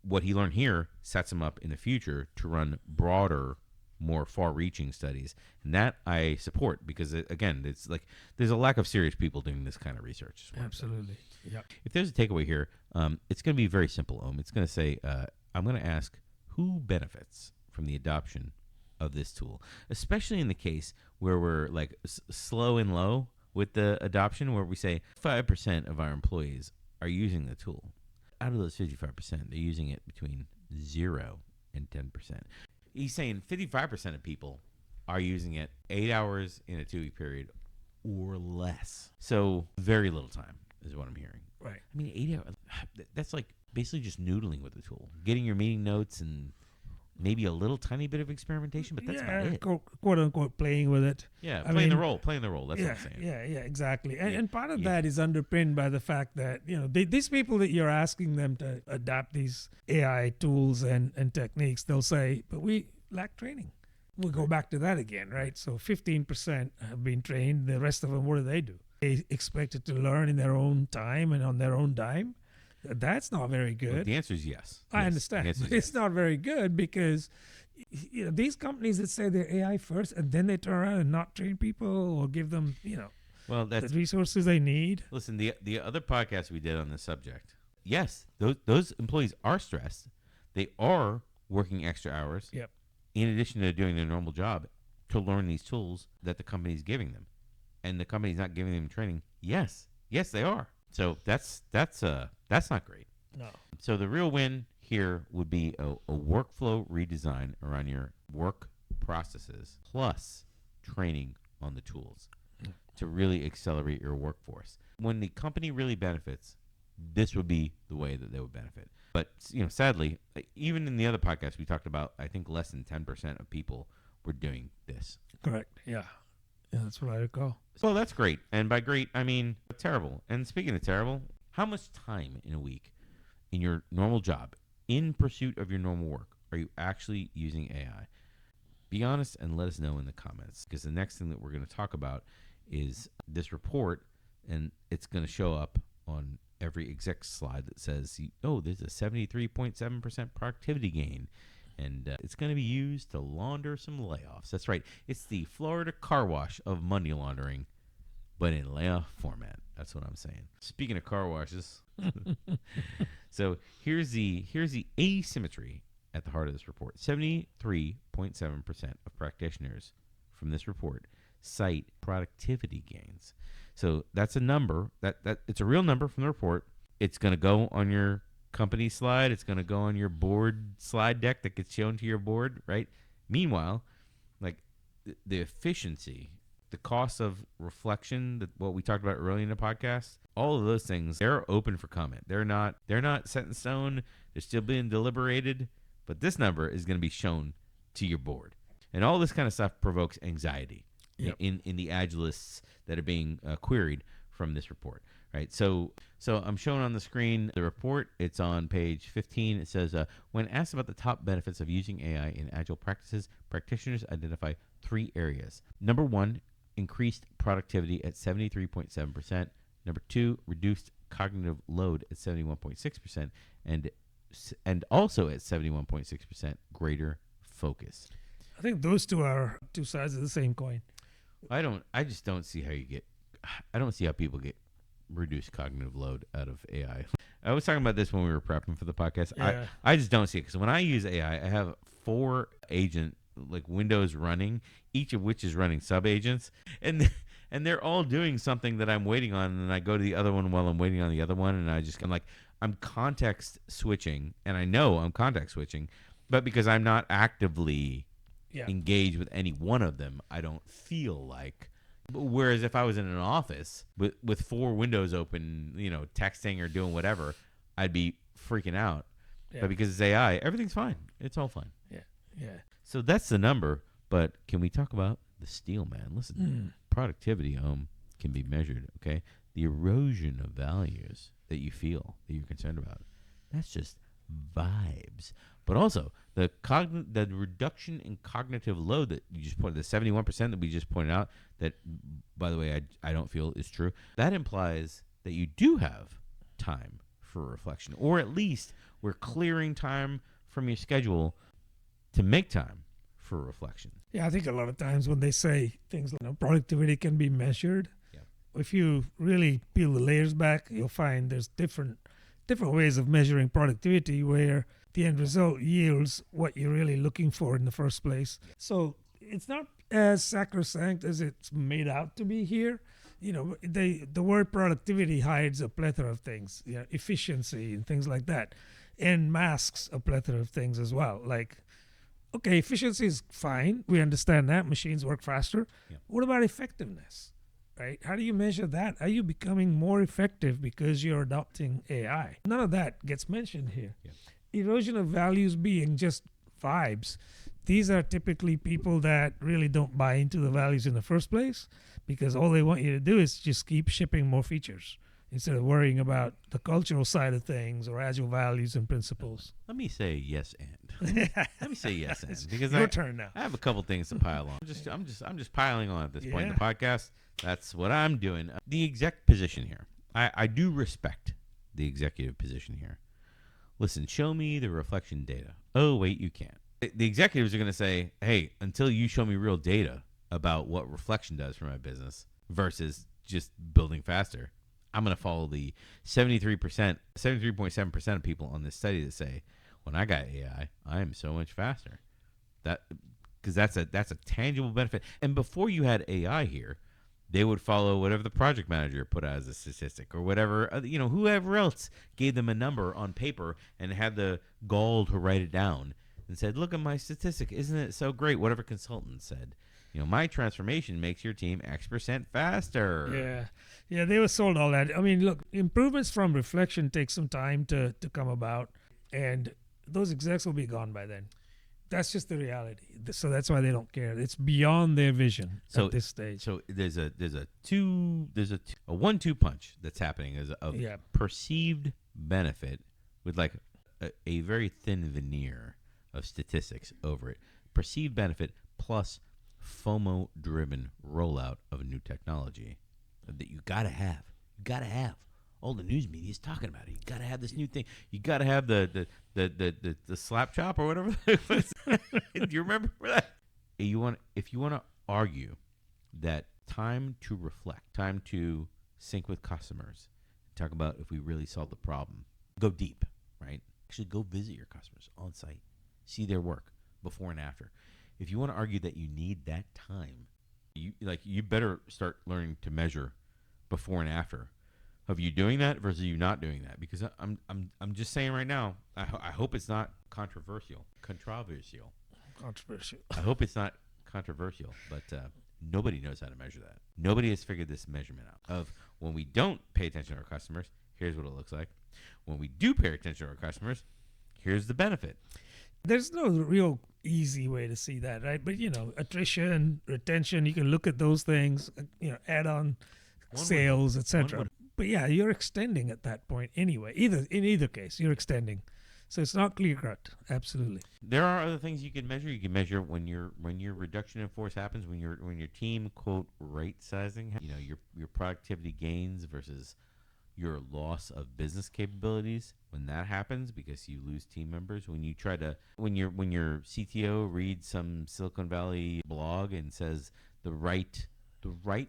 what he learned here sets him up in the future to run broader, more far-reaching studies, and that I support because again, it's like there's a lack of serious people doing this kind of research. Absolutely. Yeah. If there's a takeaway here, it's going to be very simple. It's going to say, I'm going to ask who benefits from the adoption of this tool, especially in the case where we're like slow and low with the adoption, where we say 5% of our employees are using the tool. Out of those 55%, they're using it between 0 and 10%. He's saying 55% of people are using it 8 hours in a 2-week period or less. So very little time is what I'm hearing. Right. I mean, 8 hours, that's like basically just noodling with the tool, getting your meeting notes and maybe a little tiny bit of experimentation, but that's about it. Quote unquote playing with it. Yeah, playing the role. That's what I'm saying. Yeah, exactly. And part of that is underpinned by the fact that, these people that you're asking them to adapt these AI tools and techniques, they'll say, but we lack training. We'll go back to that again, right? So 15% have been trained. The rest of them, what do? They expected to learn in their own time and on their own dime. That's not very good. Well, the answer is yes. I understand. It's not very good because these companies that say they're AI first and then they turn around and not train people or give them the resources they need. Listen, the other podcast we did on this subject, yes, those employees are stressed. They are working extra hours. Yep. In addition to doing their normal job to learn these tools that the company is giving them, and the company's not giving them training. Yes, they are. So that's not great. No. So the real win here would be a workflow redesign around your work processes plus training on the tools to really accelerate your workforce. When the company really benefits, this would be the way that they would benefit. But sadly, even in the other podcast we talked about, I think less than 10% of people were doing this. Correct. Yeah. Yeah, that's what I recall. So that's great. And by great, I mean terrible. And speaking of terrible, how much time in a week in your normal job, in pursuit of your normal work, are you actually using AI? Be honest and let us know in the comments, because the next thing that we're going to talk about is this report, and it's going to show up on every exec slide that says, oh, there's a 73.7% productivity gain. And it's going to be used to launder some layoffs. That's right. It's the Florida car wash of money laundering, but in layoff format. That's what I'm saying. Speaking of car washes, so here's the asymmetry at the heart of this report. 73.7% of practitioners from this report cite productivity gains. So that's a number that it's a real number from the report. It's going to go on your company slide. It's going to go on your board slide deck that gets shown to your board, right? Meanwhile, like the efficiency, the cost of reflection, what we talked about earlier in the podcast, all of those things, they're open for comment. They're not set in stone. They're still being deliberated, but this number is going to be shown to your board. And all this kind of stuff provokes anxiety in the Agilists that are being queried from this report. Right, so I'm showing on the screen the report. It's on page 15. It says, when asked about the top benefits of using AI in Agile practices, practitioners identify 3 areas. Number 1, increased productivity at 73.7%. Number 2, reduced cognitive load at 71.6%, and also at 71.6%, greater focus. I think those two are two sides of the same coin. I just don't see how I don't see how people get reduce cognitive load out of AI. I was talking about this when we were prepping for the podcast. Yeah. I just don't see it, because when I use AI, I have 4 agent windows running, each of which is running sub agents, and they're all doing something that I'm waiting on, and I go to the other one while I'm waiting on the other one, and I'm context switching, and I know I'm context switching, but because I'm not actively engaged with any one of them, I don't feel like. Whereas if I was in an office with 4 windows open, texting or doing whatever, I'd be freaking out. Yeah. But because it's AI, everything's fine. It's all fine. Yeah. So that's the number. But can we talk about the Steelman? Listen, productivity can be measured. Okay, the erosion of values that you feel, that you're concerned about, that's just vibes. But also the reduction in cognitive load that you just pointed, the 71% that we just pointed out, that, by the way, I don't feel is true. That implies that you do have time for reflection, or at least we're clearing time from your schedule to make time for reflection. Yeah, I think a lot of times when they say things like productivity can be measured, if you really peel the layers back, you'll find there's different ways of measuring productivity where the end result yields what you're really looking for in the first place. So it's not as sacrosanct as it's made out to be here. The word productivity hides a plethora of things, efficiency and things like that, and masks a plethora of things as well. Like, okay, efficiency is fine. We understand that. Machines work faster. Yeah. What about effectiveness? Right? How do you measure that? Are you becoming more effective because you're adopting AI? None of that gets mentioned here. Yeah. Erosion of values being just vibes. These are typically people that really don't buy into the values in the first place, because all they want you to do is just keep shipping more features instead of worrying about the cultural side of things or Agile values and principles. Let me say yes and. Let me say yes and, because your turn now. I have a couple things to pile on. I'm just piling on at this point in the podcast. That's what I'm doing. The exec position here. I do respect the executive position here. Listen, show me the reflection data. Oh, wait, you can't. The executives are going to say, hey, until you show me real data about what reflection does for my business versus just building faster, I'm going to follow the 73.7% of people on this study that say, when I got AI, I am so much faster. Because that's a tangible benefit. And before you had AI here, they would follow whatever the project manager put out as a statistic, or whatever, whoever else gave them a number on paper and had the gall to write it down and said, look at my statistic. Isn't it so great? Whatever consultant said. My transformation makes your team X% faster. Yeah, they were sold all that. I mean, look, improvements from reflection take some time to come about. and those execs will be gone by then. That's just the reality. So that's why they don't care. It's beyond their vision at this stage. So there's a 1-2 punch that's happening of perceived benefit with like a very thin veneer of statistics over it. Perceived benefit plus FOMO driven rollout of a new technology that you gotta have. You gotta have. All the news media is talking about it. You gotta have this new thing. You gotta have the slap chop or whatever. Do you remember that? If you want to argue that time to reflect, time to sync with customers, talk about if we really solved the problem, go deep, right? Actually, go visit your customers on site, see their work before and after. If you want to argue that you need that time, you better start learning to measure before and after of you doing that versus you not doing that. Because I'm just saying right now, I hope it's not controversial. I hope it's not controversial, but nobody knows how to measure that. Nobody has figured this measurement out of when we don't pay attention to our customers, here's what it looks like. When we do pay attention to our customers, here's the benefit. There's no real easy way to see that, right? But, attrition, retention, you can look at those things, add on sales, etc. But yeah, you're extending at that point anyway. In either case, you're extending. So it's not clear cut. Absolutely. There are other things you can measure. You can measure when your reduction in force happens, when your team quote right sizing, your productivity gains versus your loss of business capabilities. When that happens because you lose team members, when your CTO reads some Silicon Valley blog and says the right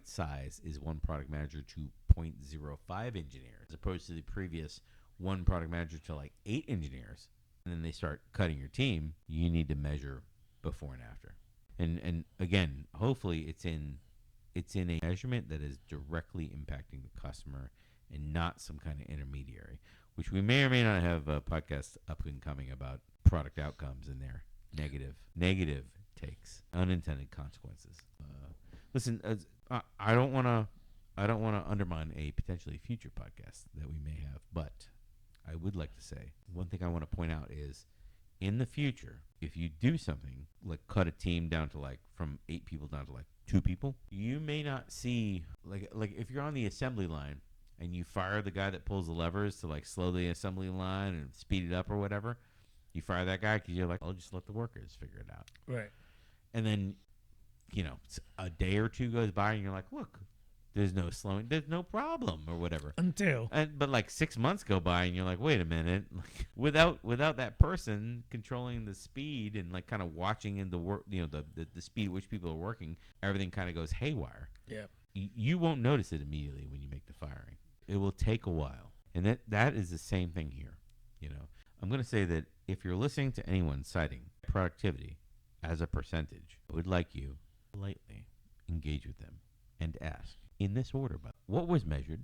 size is one product manager to 0.05 engineers as opposed to the previous one product manager to like 8 engineers, and then they start cutting your team, you need to measure before and after. And again, hopefully it's in a measurement that is directly impacting the customer and not some kind of intermediary, which we may or may not have a podcast up and coming about product outcomes and their negative takes, unintended consequences. Listen, I don't want to undermine a potentially future podcast that we may have, but I would like to say one thing I want to point out is in the future, if you do something like cut a team down to like from 8 people down to like 2 people, you may not see like if you're on the assembly line and you fire the guy that pulls the levers to like slow the assembly line and speed it up or whatever, you fire that guy because you're like, I'll just let the workers figure it out. Right. And then, a day or two goes by and you're like, look, there's no slowing, there's no problem or whatever. But like 6 months go by and you're like, wait a minute, like without that person controlling the speed and like kind of watching in the work, the speed at which people are working, everything kind of goes haywire. Yeah. You won't notice it immediately when you make the firing. It will take a while. And that is the same thing here. I'm going to say that if you're listening to anyone citing productivity as a percentage, I would like you to politely engage with them and ask in this order about what was measured,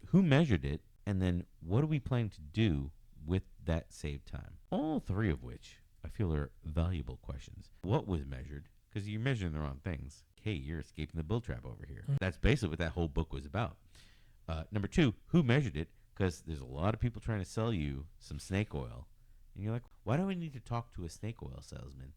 who measured it, and then what are we planning to do with that saved time? All 3 of which I feel are valuable questions. What was measured? Because you're measuring the wrong things. Hey, you're escaping the build trap over here. That's basically what that whole book was about. Number 2, who measured it? Because there's a lot of people trying to sell you some snake oil. And you're like, why do we need to talk to a snake oil salesman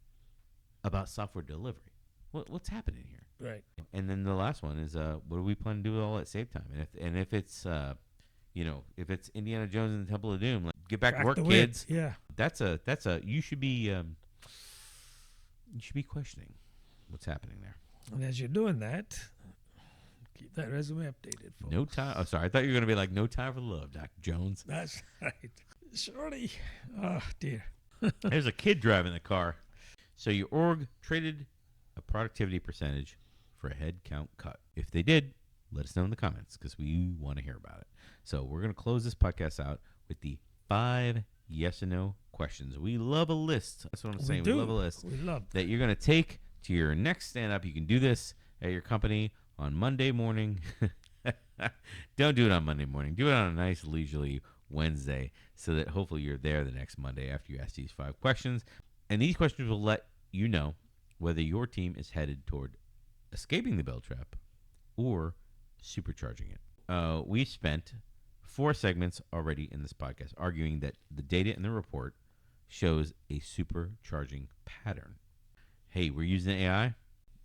about software delivery? What's happening here? Right. And then the last one is, what do we plan to do with all that save time? And if it's, if it's Indiana Jones and the Temple of Doom, like get back to work, kids. Yeah. That's a you should be questioning what's happening there. And as you're doing that, keep that resume updated, folks. No time. Oh, sorry. I thought you were going to be like, no time for love, Dr. Jones. That's right. Shorty. Oh, dear. There's a kid driving the car. So your org traded a productivity percentage for a head count cut. If they did, let us know in the comments because we want to hear about it. So we're going to close this podcast out with the 5 yes and no questions. We love a list. That's what I'm saying. We love a list. We love that you're going to take to your next stand-up. You can do this at your company on Monday morning. Don't do it on Monday morning. Do it on a nice leisurely Wednesday so that hopefully you're there the next Monday after you ask these 5 questions. And these questions will let you know whether your team is headed toward escaping the bell trap or supercharging it. We've spent 4 segments already in this podcast arguing that the data in the report shows a supercharging pattern. Hey, we're using AI.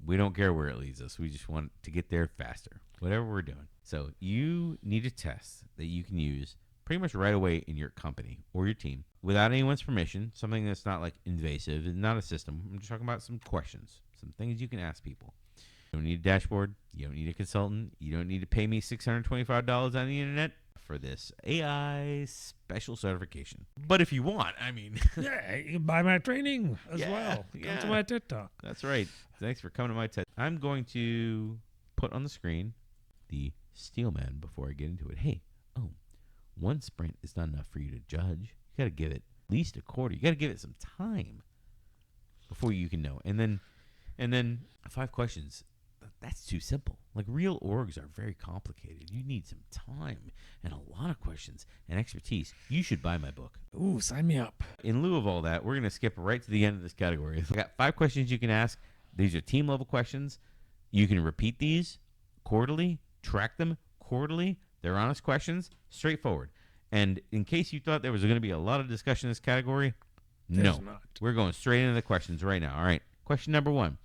We don't care where it leads us. We just want to get there faster, whatever we're doing. So you need a test that you can use pretty much right away in your company or your team without anyone's permission, something that's not like invasive and not a system. I'm just talking about some questions, some things you can ask people. You don't need a dashboard. You don't need a consultant. You don't need to pay me $625 on the internet for this AI special certification. But if you want, I mean. Yeah, you can buy my training as Yeah, well. Come to my TED Talk. That's right. Thanks for coming to my TED. I'm going to put on the screen the Steelman before I get into it. Hey, one sprint is not enough for you to judge. You got to give it at least a quarter. You got to give it some time before you can know. And then 5 questions. That's too simple. Like, real orgs are very complicated. You need some time and a lot of questions and expertise. You should buy my book. Ooh, sign me up. In lieu of all that, we're going to skip right to the end of this category. I got 5 questions you can ask. These are team level questions. You can repeat these quarterly, track them quarterly. They're honest questions, straightforward. And in case you thought there was going to be a lot of discussion in this category, There's no. not. We're going straight into the questions right now. All right. Question number 1.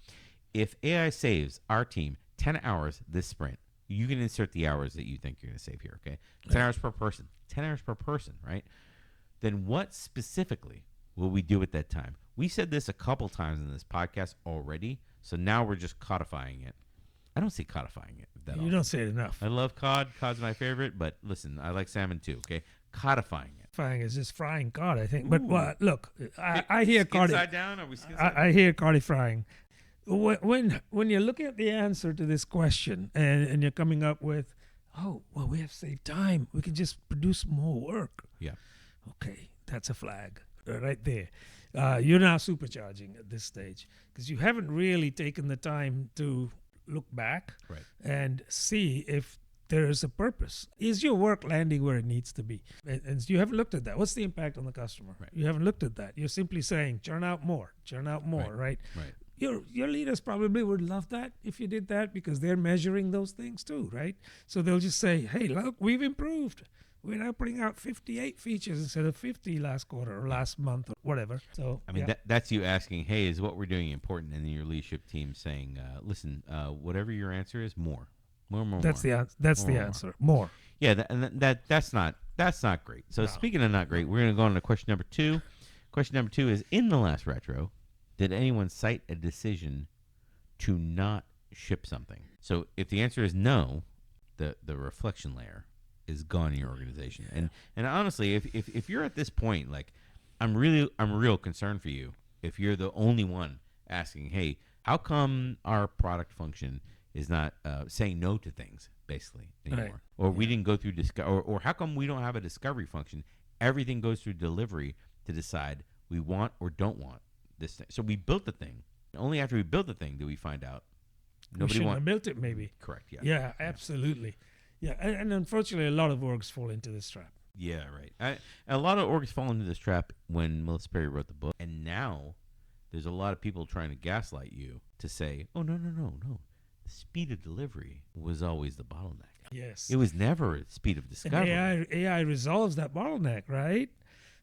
If AI saves our team 10 hours this sprint, you can insert the hours that you think you're going to save here, okay? 10 hours per person. 10 hours per person, right? Then what specifically will we do at that time? We said this a couple times in this podcast already, so now we're just codifying it. I don't say codifying it that You often. don't say it enough. I love cod. Cod's my favorite, but listen, I like salmon too, okay? Codifying it. Frying is just frying cod, I think. But look, I hear skin cod. side down? Are we skin side I hear cod frying. When you're looking at the answer to this question and you're coming up with, we have saved time. We can just produce more work. Yeah. Okay, that's a flag right there. You're now supercharging at this stage because you haven't really taken the time to look back Right. and see if there is a purpose. Is your work landing where it needs to be? And you haven't looked at that. What's the impact on the customer? Right. You haven't looked at that. You're simply saying, churn out more, right? Right. Your leaders probably would love that if you did that because they're measuring those things too, right? So they'll just say, hey, look, we've improved. We're now putting out 58 features instead of 50 last quarter or last month or whatever. So I mean, that's you asking, hey, is what we're doing important? And then your leadership team saying, listen, whatever your answer is, more. That's the answer. That's the answer. More. Yeah, that's not great. So speaking of not great, we're going to go on to question number 2. Question number 2 is, in the last retro, did anyone cite a decision to not ship something? So if the answer is no, the reflection layer is gone in your organization. Yeah. And honestly, if you're at this point, like, I'm real concerned for you if you're the only one asking, hey, how come our product function is not saying no to things basically anymore? Right. Or we didn't go through or how come we don't have a discovery function? Everything goes through delivery to decide we want or don't want this thing. So we built the thing. Only after we built the thing do we find out We shouldn't have built it, maybe. Correct. Yeah. Yeah, absolutely. Yeah, and unfortunately, a lot of orgs fall into this trap. Yeah, right. A lot of orgs fall into this trap when Melissa Perri wrote the book, and now there's a lot of people trying to gaslight you to say, oh, no. The speed of delivery was always the bottleneck. Yes. It was never a speed of discovery. And AI resolves that bottleneck, right?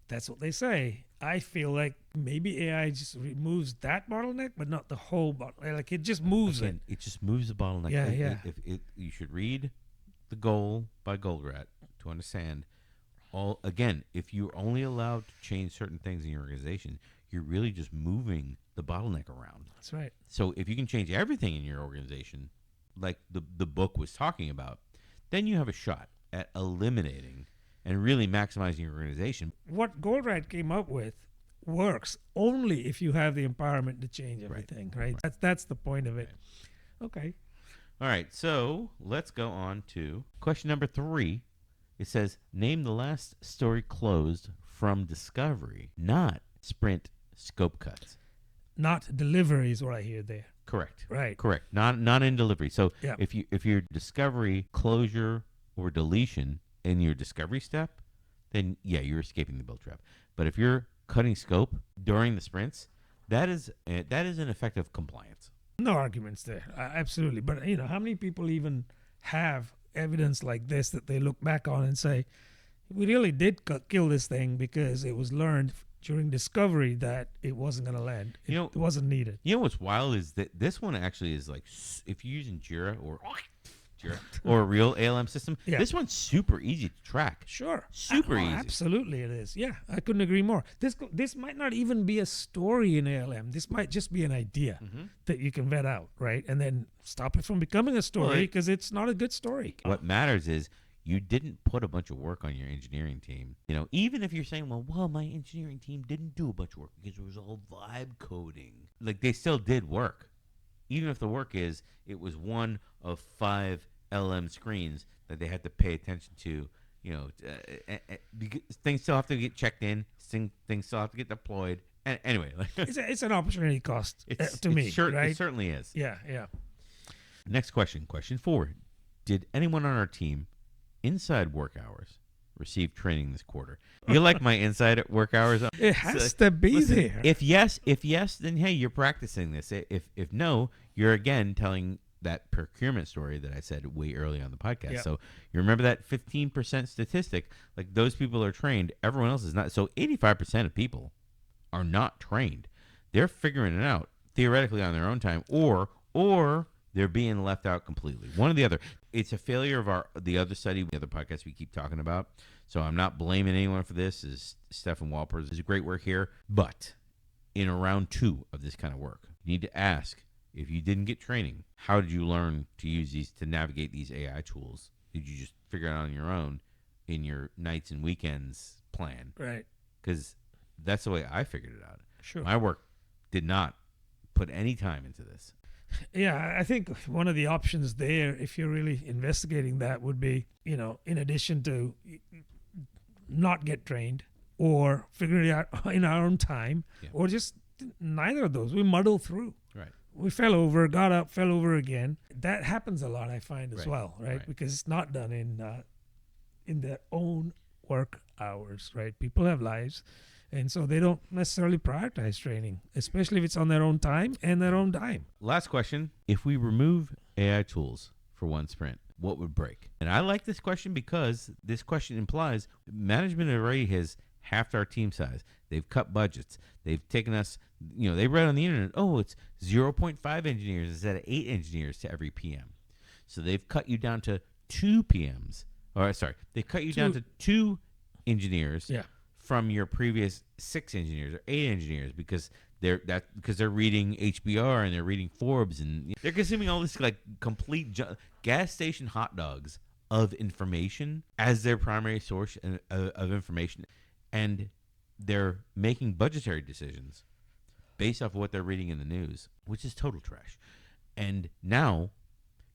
That's what they say. I feel like maybe AI just removes that bottleneck, but not the whole bottleneck. Like, it just moves Again, it just moves the bottleneck. Yeah. You should read The Goal by Goldratt to understand. If you're only allowed to change certain things in your organization, you're really just moving the bottleneck around. That's right. So if you can change everything in your organization, like the book was talking about, then you have a shot at eliminating and really maximizing your organization. What Goldratt came up with works only if you have the empowerment to change everything, right? That's the point of it. Right. Okay. All right, so let's go on to question number 3. It says, name the last story closed from discovery, not sprint scope cuts. Not delivery is what I hear there. Correct. Right. Correct. Not in delivery. So Yeah. if your discovery, closure, or deletion in your discovery step, then yeah, you're escaping the build trap. But if you're cutting scope during the sprints, that is an effective compliance. No arguments there. Absolutely. But, how many people even have evidence like this that they look back on and say, we really did kill this thing because it was learned during discovery that it wasn't going to land. It wasn't needed. You know what's wild is that this one actually is like, if you're using Jira or a real ALM system, this one's super easy to track. Sure. Super easy. Absolutely it is. Yeah, I couldn't agree more. This might not even be a story in ALM. This might just be an idea that you can vet out, right? And then stop it from becoming a story because it's not a good story. What matters is you didn't put a bunch of work on your engineering team. Even if you're saying, well, my engineering team didn't do a bunch of work because it was all vibe coding. Like, they still did work. Even if the work is, it was one of 5 LM screens that they had to pay attention to. Things still have to get checked in. Things still have to get deployed. And anyway, it's an opportunity cost to me, right? It certainly is. Yeah. Next question, question 4. Did anyone on our team inside work hours receive training this quarter? You like my inside work hours? It has to be there. If yes, then hey, you're practicing this. If no, you're again telling that procurement story that I said way early on the podcast. Yep. So you remember that 15% statistic, like those people are trained, everyone else is not. So 85% of people are not trained. They're figuring it out theoretically on their own time, or they're being left out completely. One or the other. It's a failure of the other study, the other podcast we keep talking about. So I'm not blaming anyone for this. Is Stefan Walpers is great work here. But in round 2 of this kind of work, you need to ask, if you didn't get training, how did you learn to use these, to navigate these AI tools? Did you just figure it out on your own in your nights and weekends plan? Right. Because that's the way I figured it out. Sure. My work did not put any time into this. Yeah, I think one of the options there, if you're really investigating that, would be, in addition to not get trained or figure it out in our own time, or just neither of those. We muddle through. Right. We fell over, got up, fell over again. That happens a lot, I find, as well, right? Because it's not done in their own work hours, right? People have lives, and so they don't necessarily prioritize training, especially if it's on their own time and their own dime. Last question. If we remove AI tools for one sprint, what would break? And I like this question because this question implies management already has halved our team size. They've cut budgets. They've taken us, they read on the internet, it's 0.5 engineers instead of 8 engineers to every PM. So they've cut you down to 2 PMs. They've cut you down to 2 engineers from your previous 6 engineers or 8 engineers because they're reading HBR and they're reading Forbes and they're consuming all this like complete gas station hot dogs of information as their primary source of information. And they're making budgetary decisions based off of what they're reading in the news, which is total trash. And now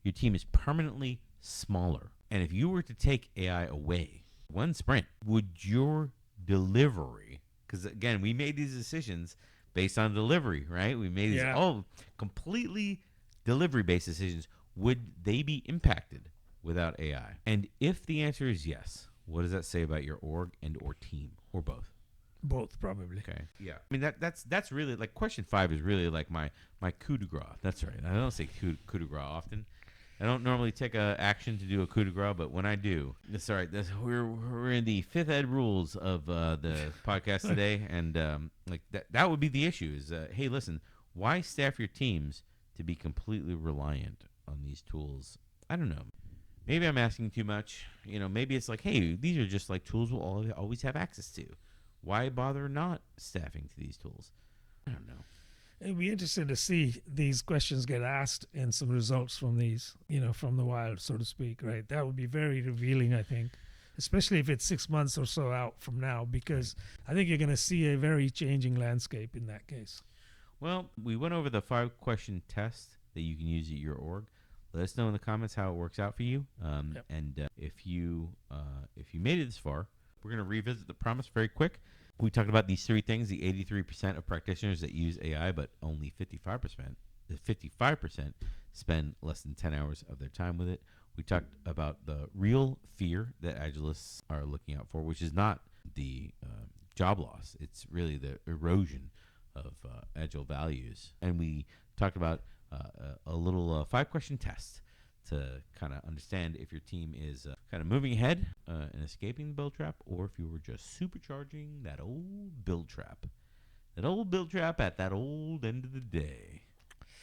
your team is permanently smaller. And if you were to take AI away one sprint, would your delivery, because again, we made these decisions based on delivery, right? We made these all completely delivery-based decisions. Would they be impacted without AI? And if the answer is yes, what does that say about your org and or team, or both? Both, probably. Okay. Yeah. I mean, that's really like question 5 is really like my coup de grace. That's right. I don't say coup de grace often. I don't normally take a action to do a coup de grace, but when I do, that's all right. We're in the 5th ed rules of the podcast today, and like that would be the issue. Is hey, listen, why staff your teams to be completely reliant on these tools? I don't know. Maybe I'm asking too much. Maybe it's like, hey, these are just like tools we'll always have access to. Why bother not staffing to these tools? I don't know. It'd be interesting to see these questions get asked and some results from these, from the wild, so to speak, right? That would be very revealing, I think, especially if it's 6 months or so out from now, because I think you're going to see a very changing landscape in that case. Well, we went over the 5-question test that you can use at your org. Let us know in the comments how it works out for you. And if you made it this far, we're going to revisit the promise very quick. We talked about these 3 things, the 83% of practitioners that use AI, but only 55% spend less than 10 hours of their time with it. We talked about the real fear that Agilists are looking out for, which is not the job loss. It's really the erosion of Agile values. And we talked about a little 5-question test to kind of understand if your team is kind of moving ahead and escaping the build trap, or if you were just supercharging that old build trap. That old build trap at that old end of the day.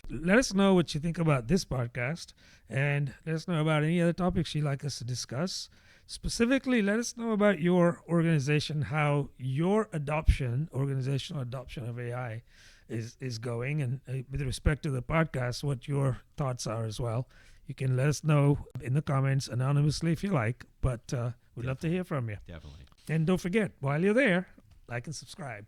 Let us know what you think about this podcast, and let us know about any other topics you'd like us to discuss. Specifically, let us know about your organization, how your organizational adoption of AI is going, and with respect to the podcast, what your thoughts are as well. You can let us know in the comments anonymously if you like, but we'd love to hear from you. Definitely. And don't forget, while you're there, like and subscribe.